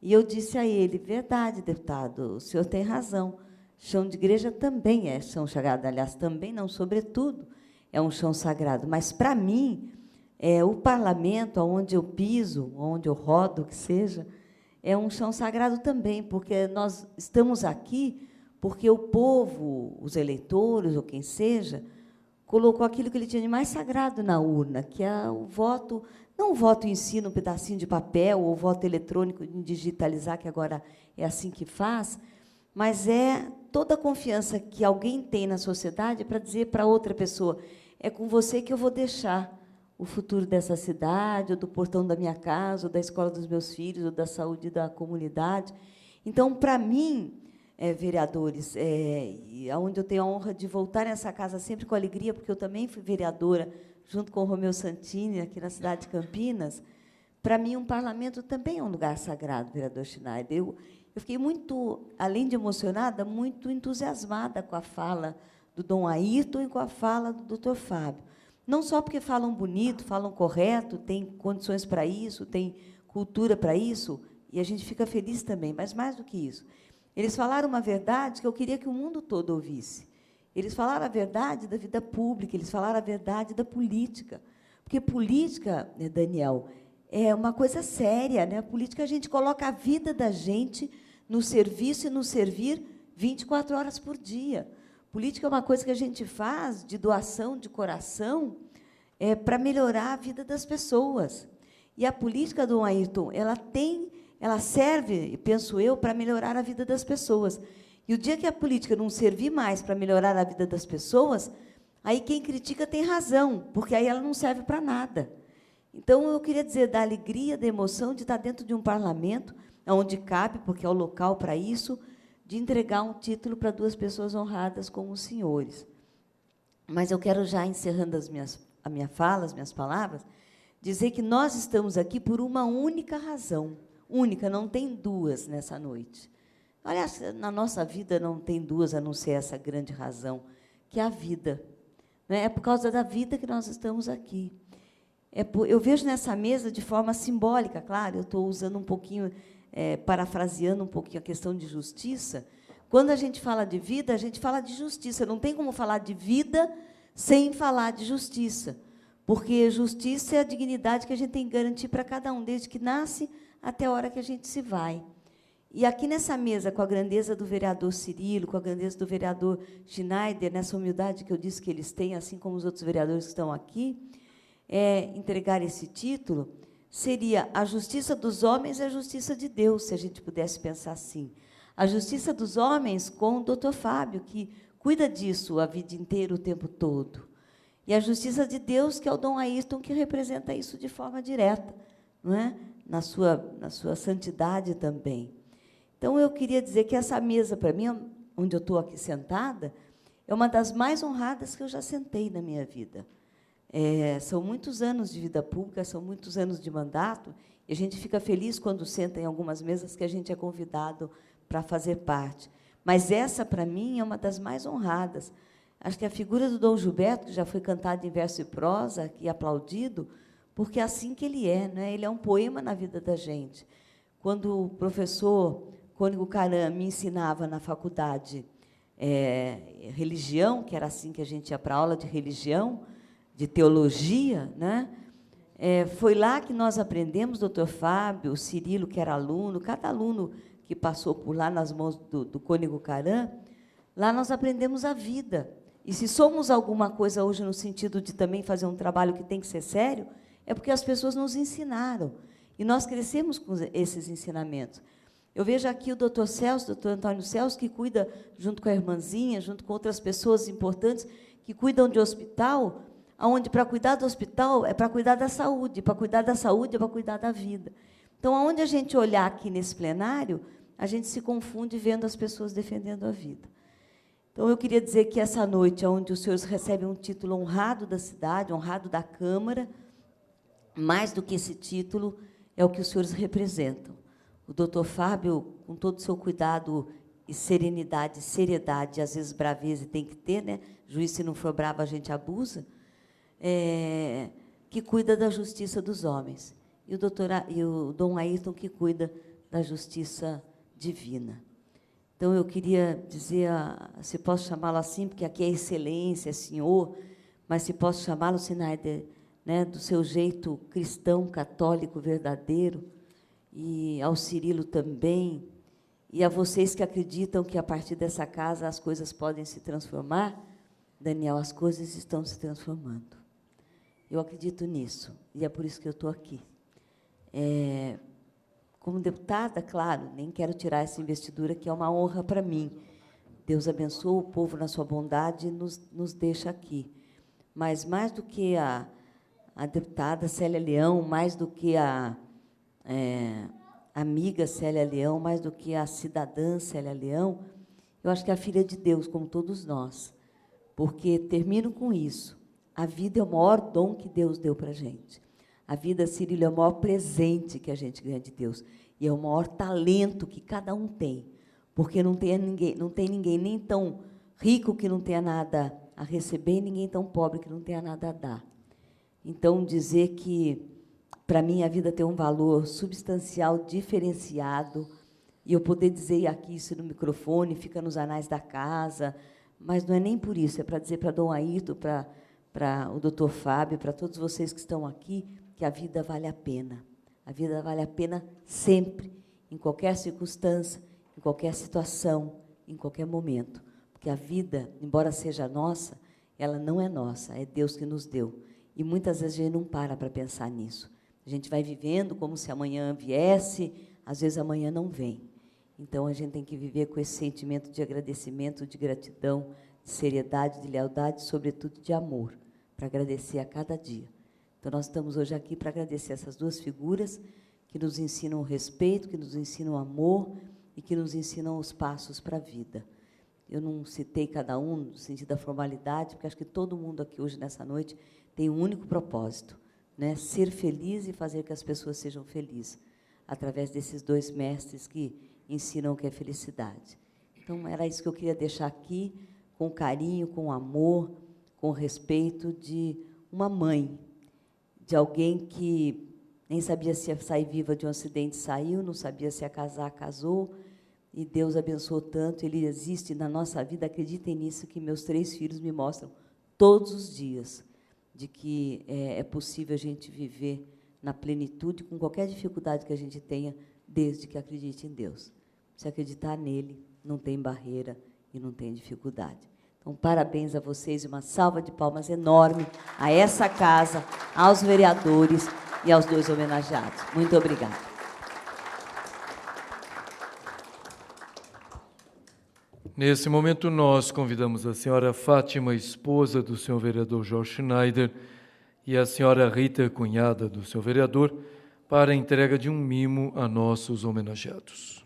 E eu disse a ele, verdade, deputado, o senhor tem razão, chão de igreja também é chão sagrado, aliás, também não, sobretudo, é um chão sagrado. Mas, para mim, o parlamento, onde eu piso, onde eu rodo, que seja, é um chão sagrado também, porque nós estamos aqui porque o povo, os eleitores, ou quem seja, colocou aquilo que ele tinha de mais sagrado na urna, que é o voto, não o voto em si, num pedacinho de papel, ou o voto eletrônico, em digitalizar, que agora é assim que faz, mas é toda a confiança que alguém tem na sociedade para dizer para outra pessoa, é com você que eu vou deixar o futuro dessa cidade, ou do portão da minha casa, ou da escola dos meus filhos, ou da saúde da comunidade. Então, para mim, vereadores, onde eu tenho a honra de voltar nessa casa sempre com alegria, porque eu também fui vereadora, junto com o Romeu Santini, aqui na cidade de Campinas, para mim, um parlamento também é um lugar sagrado, vereador Schneider. Eu fiquei muito, além de emocionada, muito entusiasmada com a fala do Dom Ayrton e com a fala do doutor Fábio. Não só porque falam bonito, falam correto, têm condições para isso, têm cultura para isso, e a gente fica feliz também, mas, mais do que isso, eles falaram uma verdade que eu queria que o mundo todo ouvisse. Eles falaram a verdade da vida pública, eles falaram a verdade da política. Porque política, Daniel, é uma coisa séria, né? A política, a gente coloca a vida da gente no serviço e no servir 24 horas por dia. Política é uma coisa que a gente faz de doação de coração para melhorar a vida das pessoas. E a política, Dom Ayrton, ela serve, penso eu, para melhorar a vida das pessoas. E o dia que a política não servir mais para melhorar a vida das pessoas, aí quem critica tem razão, porque aí ela não serve para nada. Então, eu queria dizer da alegria, da emoção de estar dentro de um parlamento, onde cabe, porque é o local para isso, de entregar um título para 2 pessoas honradas como os senhores. Mas eu quero, já encerrando as minhas palavras, dizer que nós estamos aqui por uma única razão. Única, não tem 2 nessa noite. Aliás, na nossa vida não tem 2, a não ser essa grande razão, que é a vida. É por causa da vida que nós estamos aqui. Eu vejo nessa mesa de forma simbólica, claro, eu estou usando um pouquinho, parafraseando um pouquinho a questão de justiça. Quando a gente fala de vida, a gente fala de justiça. Não tem como falar de vida sem falar de justiça, porque justiça é a dignidade que a gente tem que garantir para cada um, desde que nasce até a hora que a gente se vai. E aqui nessa mesa, com a grandeza do vereador Cirilo, com a grandeza do vereador Schneider, nessa humildade que eu disse que eles têm, assim como os outros vereadores que estão aqui, entregar esse título seria a justiça dos homens e a justiça de Deus, se a gente pudesse pensar assim. A justiça dos homens com o doutor Fábio, que cuida disso a vida inteira, o tempo todo. E a justiça de Deus, que é o Dom Ayrton, que representa isso de forma direta, não é? Na sua santidade também. Então, eu queria dizer que essa mesa, para mim, onde eu estou aqui sentada, é uma das mais honradas que eu já sentei na minha vida. São muitos anos de vida pública, são muitos anos de mandato, e a gente fica feliz quando senta em algumas mesas que a gente é convidado para fazer parte. Mas essa, para mim, é uma das mais honradas. Acho que a figura do Dom Gilberto, que já foi cantada em verso e prosa e aplaudido, porque é assim que ele é, né? Ele é um poema na vida da gente. Quando o professor Cônigo Caram me ensinava na faculdade religião, que era assim que a gente ia para a aula de religião, de teologia, né? Foi lá que nós aprendemos, doutor Fábio, o Cirilo, que era aluno, cada aluno que passou por lá nas mãos do Cônigo Caram, lá nós aprendemos a vida. E se somos alguma coisa hoje no sentido de também fazer um trabalho que tem que ser sério, é porque as pessoas nos ensinaram. E nós crescemos com esses ensinamentos. Eu vejo aqui o doutor Celso, doutor Antônio Celso, que cuida, junto com a irmãzinha, junto com outras pessoas importantes, que cuidam de hospital, onde, para cuidar do hospital, é para cuidar da saúde, para cuidar da saúde é para cuidar da vida. Então, aonde a gente olhar aqui nesse plenário, a gente se confunde vendo as pessoas defendendo a vida. Então, eu queria dizer que essa noite, onde os senhores recebem um título honrado da cidade, honrado da Câmara, mais do que esse título, é o que os senhores representam. O doutor Fábio, com todo o seu cuidado e serenidade, seriedade, às vezes braveza, tem que ter, né? Juiz, se não for bravo, a gente abusa, que cuida da justiça dos homens. E o Dom Ayrton, que cuida da justiça divina. Então, eu queria dizer, se posso chamá-lo assim, porque aqui é excelência, é senhor, mas se posso chamá-lo, Schneider, né, do seu jeito cristão, católico, verdadeiro, e ao Cirilo também, e a vocês que acreditam que, a partir dessa casa, as coisas podem se transformar, Daniel, as coisas estão se transformando. Eu acredito nisso, e é por isso que eu estou aqui. Como deputada, claro, nem quero tirar essa investidura, que é uma honra para mim. Deus abençoe o povo na sua bondade e nos deixa aqui. Mas, mais do que a deputada Célia Leão, mais do que a amiga Célia Leão, mais do que a cidadã Célia Leão, eu acho que é a filha de Deus, como todos nós. Porque, termino com isso, a vida é o maior dom que Deus deu para a gente. A vida, Cirilo, é o maior presente que a gente ganha de Deus. E é o maior talento que cada um tem. Porque não tem ninguém nem tão rico que não tenha nada a receber, e ninguém tão pobre que não tenha nada a dar. Então, dizer que, para mim, a vida tem um valor substancial, diferenciado, e eu poder dizer aqui isso no microfone, fica nos anais da casa, mas não é nem por isso, é para dizer para Dom Ayrton, para o doutor Fábio, para todos vocês que estão aqui, que a vida vale a pena. A vida vale a pena sempre, em qualquer circunstância, em qualquer situação, em qualquer momento. Porque a vida, embora seja nossa, ela não é nossa, é Deus que nos deu. E muitas vezes a gente não para pensar nisso. A gente vai vivendo como se amanhã viesse, às vezes amanhã não vem. Então, a gente tem que viver com esse sentimento de agradecimento, de gratidão, de seriedade, de lealdade, sobretudo de amor, para agradecer a cada dia. Então, nós estamos hoje aqui para agradecer essas duas figuras que nos ensinam o respeito, que nos ensinam o amor e que nos ensinam os passos para a vida. Eu não citei cada um no sentido da formalidade, porque acho que todo mundo aqui hoje, nessa noite, tem um único propósito, né? Ser feliz e fazer que as pessoas sejam felizes, através desses dois mestres que ensinam o que é felicidade. Então, era isso que eu queria deixar aqui, com carinho, com amor, com respeito de uma mãe, de alguém que nem sabia se ia sair viva de um acidente, saiu, não sabia se ia casar, casou, e Deus abençoou tanto, Ele existe na nossa vida, acreditem nisso, que meus 3 filhos me mostram todos os dias, de que é possível a gente viver na plenitude, com qualquer dificuldade que a gente tenha, desde que acredite em Deus. Se acreditar nele, não tem barreira e não tem dificuldade. Então, parabéns a vocês e uma salva de palmas enorme a essa casa, aos vereadores e aos 2 homenageados. Muito obrigada. Nesse momento, nós convidamos a senhora Fátima, esposa do senhor vereador Jorge Schneider, e a senhora Rita, cunhada do senhor vereador, para a entrega de um mimo a nossos homenageados.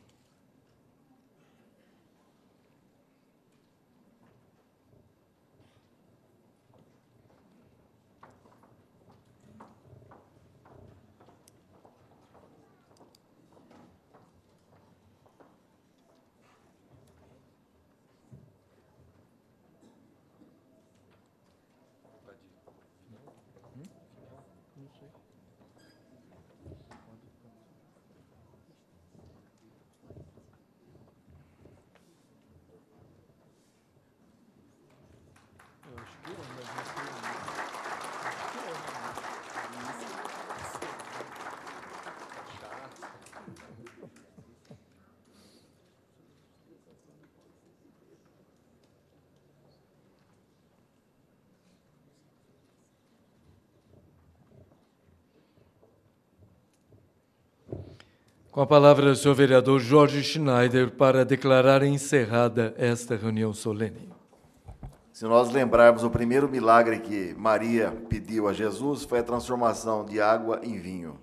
Com a palavra, o senhor vereador Jorge Schneider, para declarar encerrada esta reunião solene. Se nós lembrarmos, o primeiro milagre que Maria pediu a Jesus foi a transformação de água em vinho.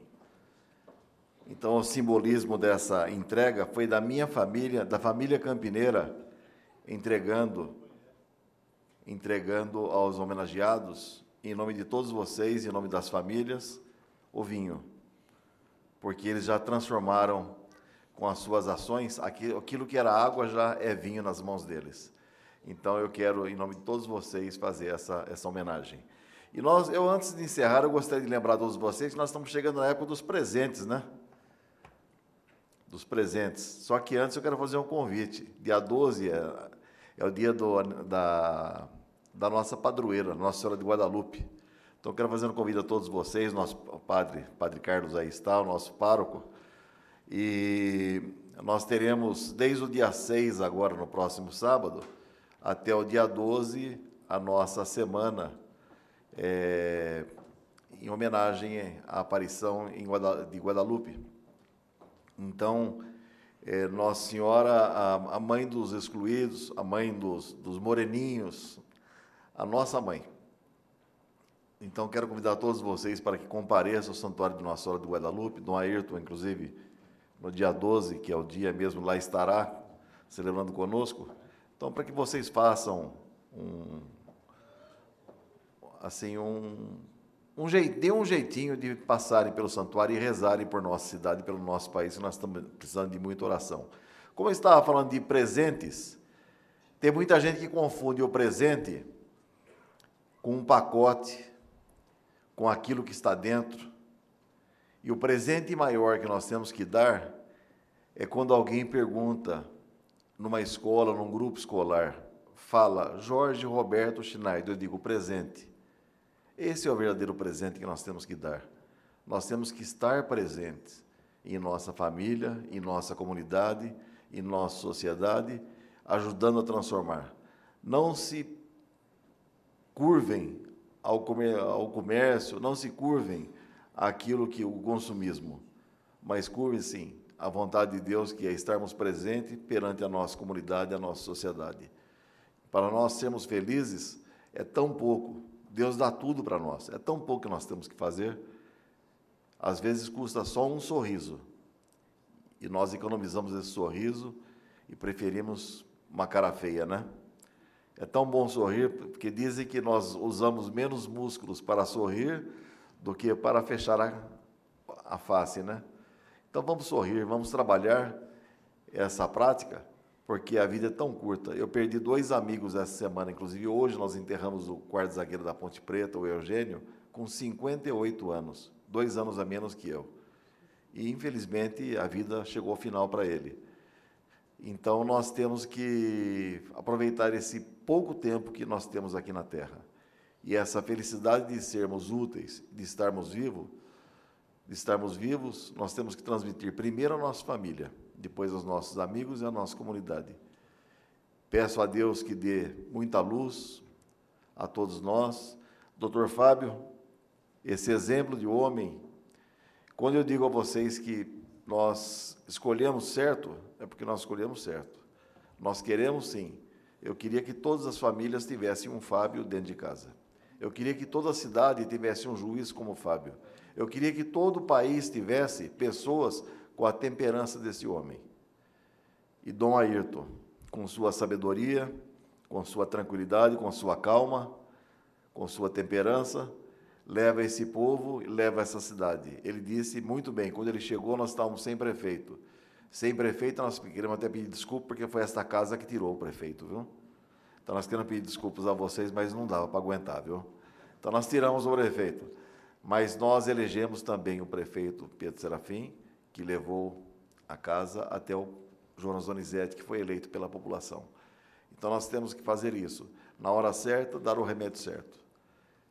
Então, o simbolismo dessa entrega foi da minha família, da família Campineira, entregando aos homenageados, em nome de todos vocês, em nome das famílias, o vinho. Porque eles já transformaram com as suas ações, aquilo que era água já é vinho nas mãos deles. Então, eu quero, em nome de todos vocês, fazer essa homenagem. E eu, antes de encerrar, eu gostaria de lembrar a todos vocês que nós estamos chegando na época dos presentes, né? Dos presentes. Só que antes eu quero fazer um convite. Dia 12 é o dia da nossa padroeira, Nossa Senhora de Guadalupe. Então, quero fazer um convite a todos vocês, nosso Padre Carlos aí está, o nosso pároco, e nós teremos, desde o dia 6, agora, no próximo sábado, até o dia 12, a nossa semana em homenagem à aparição de Guadalupe. Então, Nossa Senhora, a mãe dos excluídos, a mãe dos moreninhos, a nossa mãe. Então, quero convidar todos vocês para que compareçam ao Santuário de Nossa Senhora de Guadalupe. Dom Ayrton, inclusive, no dia 12, que é o dia mesmo, lá estará, celebrando conosco. Então, para que vocês façam dê um jeitinho de passarem pelo santuário e rezarem por nossa cidade, pelo nosso país, que nós estamos precisando de muita oração. Como eu estava falando de presentes, tem muita gente que confunde o presente com um pacote, com aquilo que está dentro. E o presente maior que nós temos que dar é quando alguém pergunta, numa escola, num grupo escolar, fala, Jorge Roberto Schneider, eu digo, presente. Esse é o verdadeiro presente que nós temos que dar. Nós temos que estar presentes em nossa família, em nossa comunidade, em nossa sociedade, ajudando a transformar. Não se curvem ao comércio, não se curvem àquilo que o consumismo, mas curvem sim à vontade de Deus, que é estarmos presentes perante a nossa comunidade, a nossa sociedade. Para nós sermos felizes, é tão pouco. Deus dá tudo para nós. É tão pouco que nós temos que fazer. Às vezes custa só um sorriso. E nós economizamos esse sorriso e preferimos uma cara feia, né? É tão bom sorrir, porque dizem que nós usamos menos músculos para sorrir do que para fechar a face, né? Então vamos sorrir, vamos trabalhar essa prática, porque a vida é tão curta. Eu perdi 2 amigos essa semana, inclusive hoje nós enterramos o quarto zagueiro da Ponte Preta, o Eugênio, com 58 anos, 2 anos a menos que eu. E, infelizmente, a vida chegou ao final para ele. Então, nós temos que aproveitar esse pouco tempo que nós temos aqui na Terra. E essa felicidade de sermos úteis, de estarmos vivos, nós temos que transmitir primeiro à nossa família, depois aos nossos amigos e à nossa comunidade. Peço a Deus que dê muita luz a todos nós. Dr. Fábio, esse exemplo de homem, quando eu digo a vocês que nós escolhemos certo, é porque nós escolhemos certo. Nós queremos sim. Eu queria que todas as famílias tivessem um Fábio dentro de casa. Eu queria que toda a cidade tivesse um juiz como o Fábio. Eu queria que todo o país tivesse pessoas com a temperança desse homem. E Dom Ayrton, com sua sabedoria, com sua tranquilidade, com sua calma, com sua temperança, leva esse povo e leva essa cidade. Ele disse muito bem, quando ele chegou, nós estávamos sem prefeito. Sem prefeito, nós queremos até pedir desculpa, porque foi esta casa que tirou o prefeito, viu? Então, nós queremos pedir desculpas a vocês, mas não dava para aguentar, viu? Então, nós tiramos o prefeito. Mas nós elegemos também o prefeito Pedro Serafim, que levou a casa até o Jonas Donizete, que foi eleito pela população. Então, nós temos que fazer isso. Na hora certa, dar o remédio certo.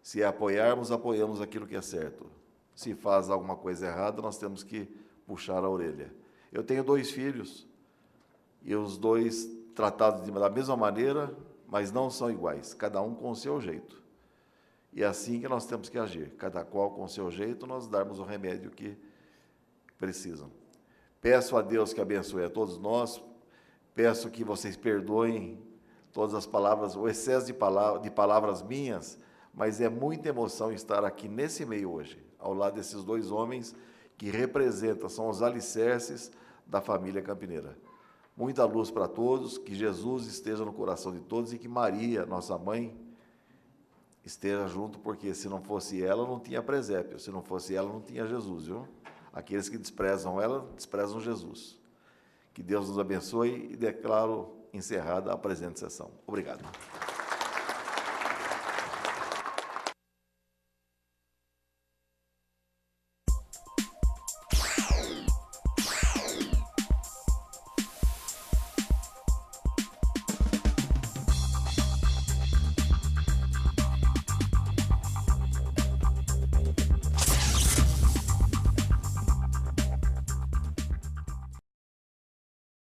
Se apoiarmos, apoiamos aquilo que é certo. Se faz alguma coisa errada, nós temos que puxar a orelha. Eu tenho 2 filhos, e os 2 tratados da mesma maneira, mas não são iguais, cada um com o seu jeito. E é assim que nós temos que agir, cada qual com o seu jeito, nós darmos o remédio que precisam. Peço a Deus que abençoe a todos nós, peço que vocês perdoem todas as palavras, o excesso de palavras minhas, mas é muita emoção estar aqui nesse meio hoje, ao lado desses 2 homens que representam, são os alicerces da família campineira. Muita luz para todos, que Jesus esteja no coração de todos e que Maria, nossa mãe, esteja junto, porque se não fosse ela, não tinha presépio, se não fosse ela, não tinha Jesus, viu? Aqueles que desprezam ela, desprezam Jesus. Que Deus nos abençoe e declaro encerrada a presente sessão. Obrigado.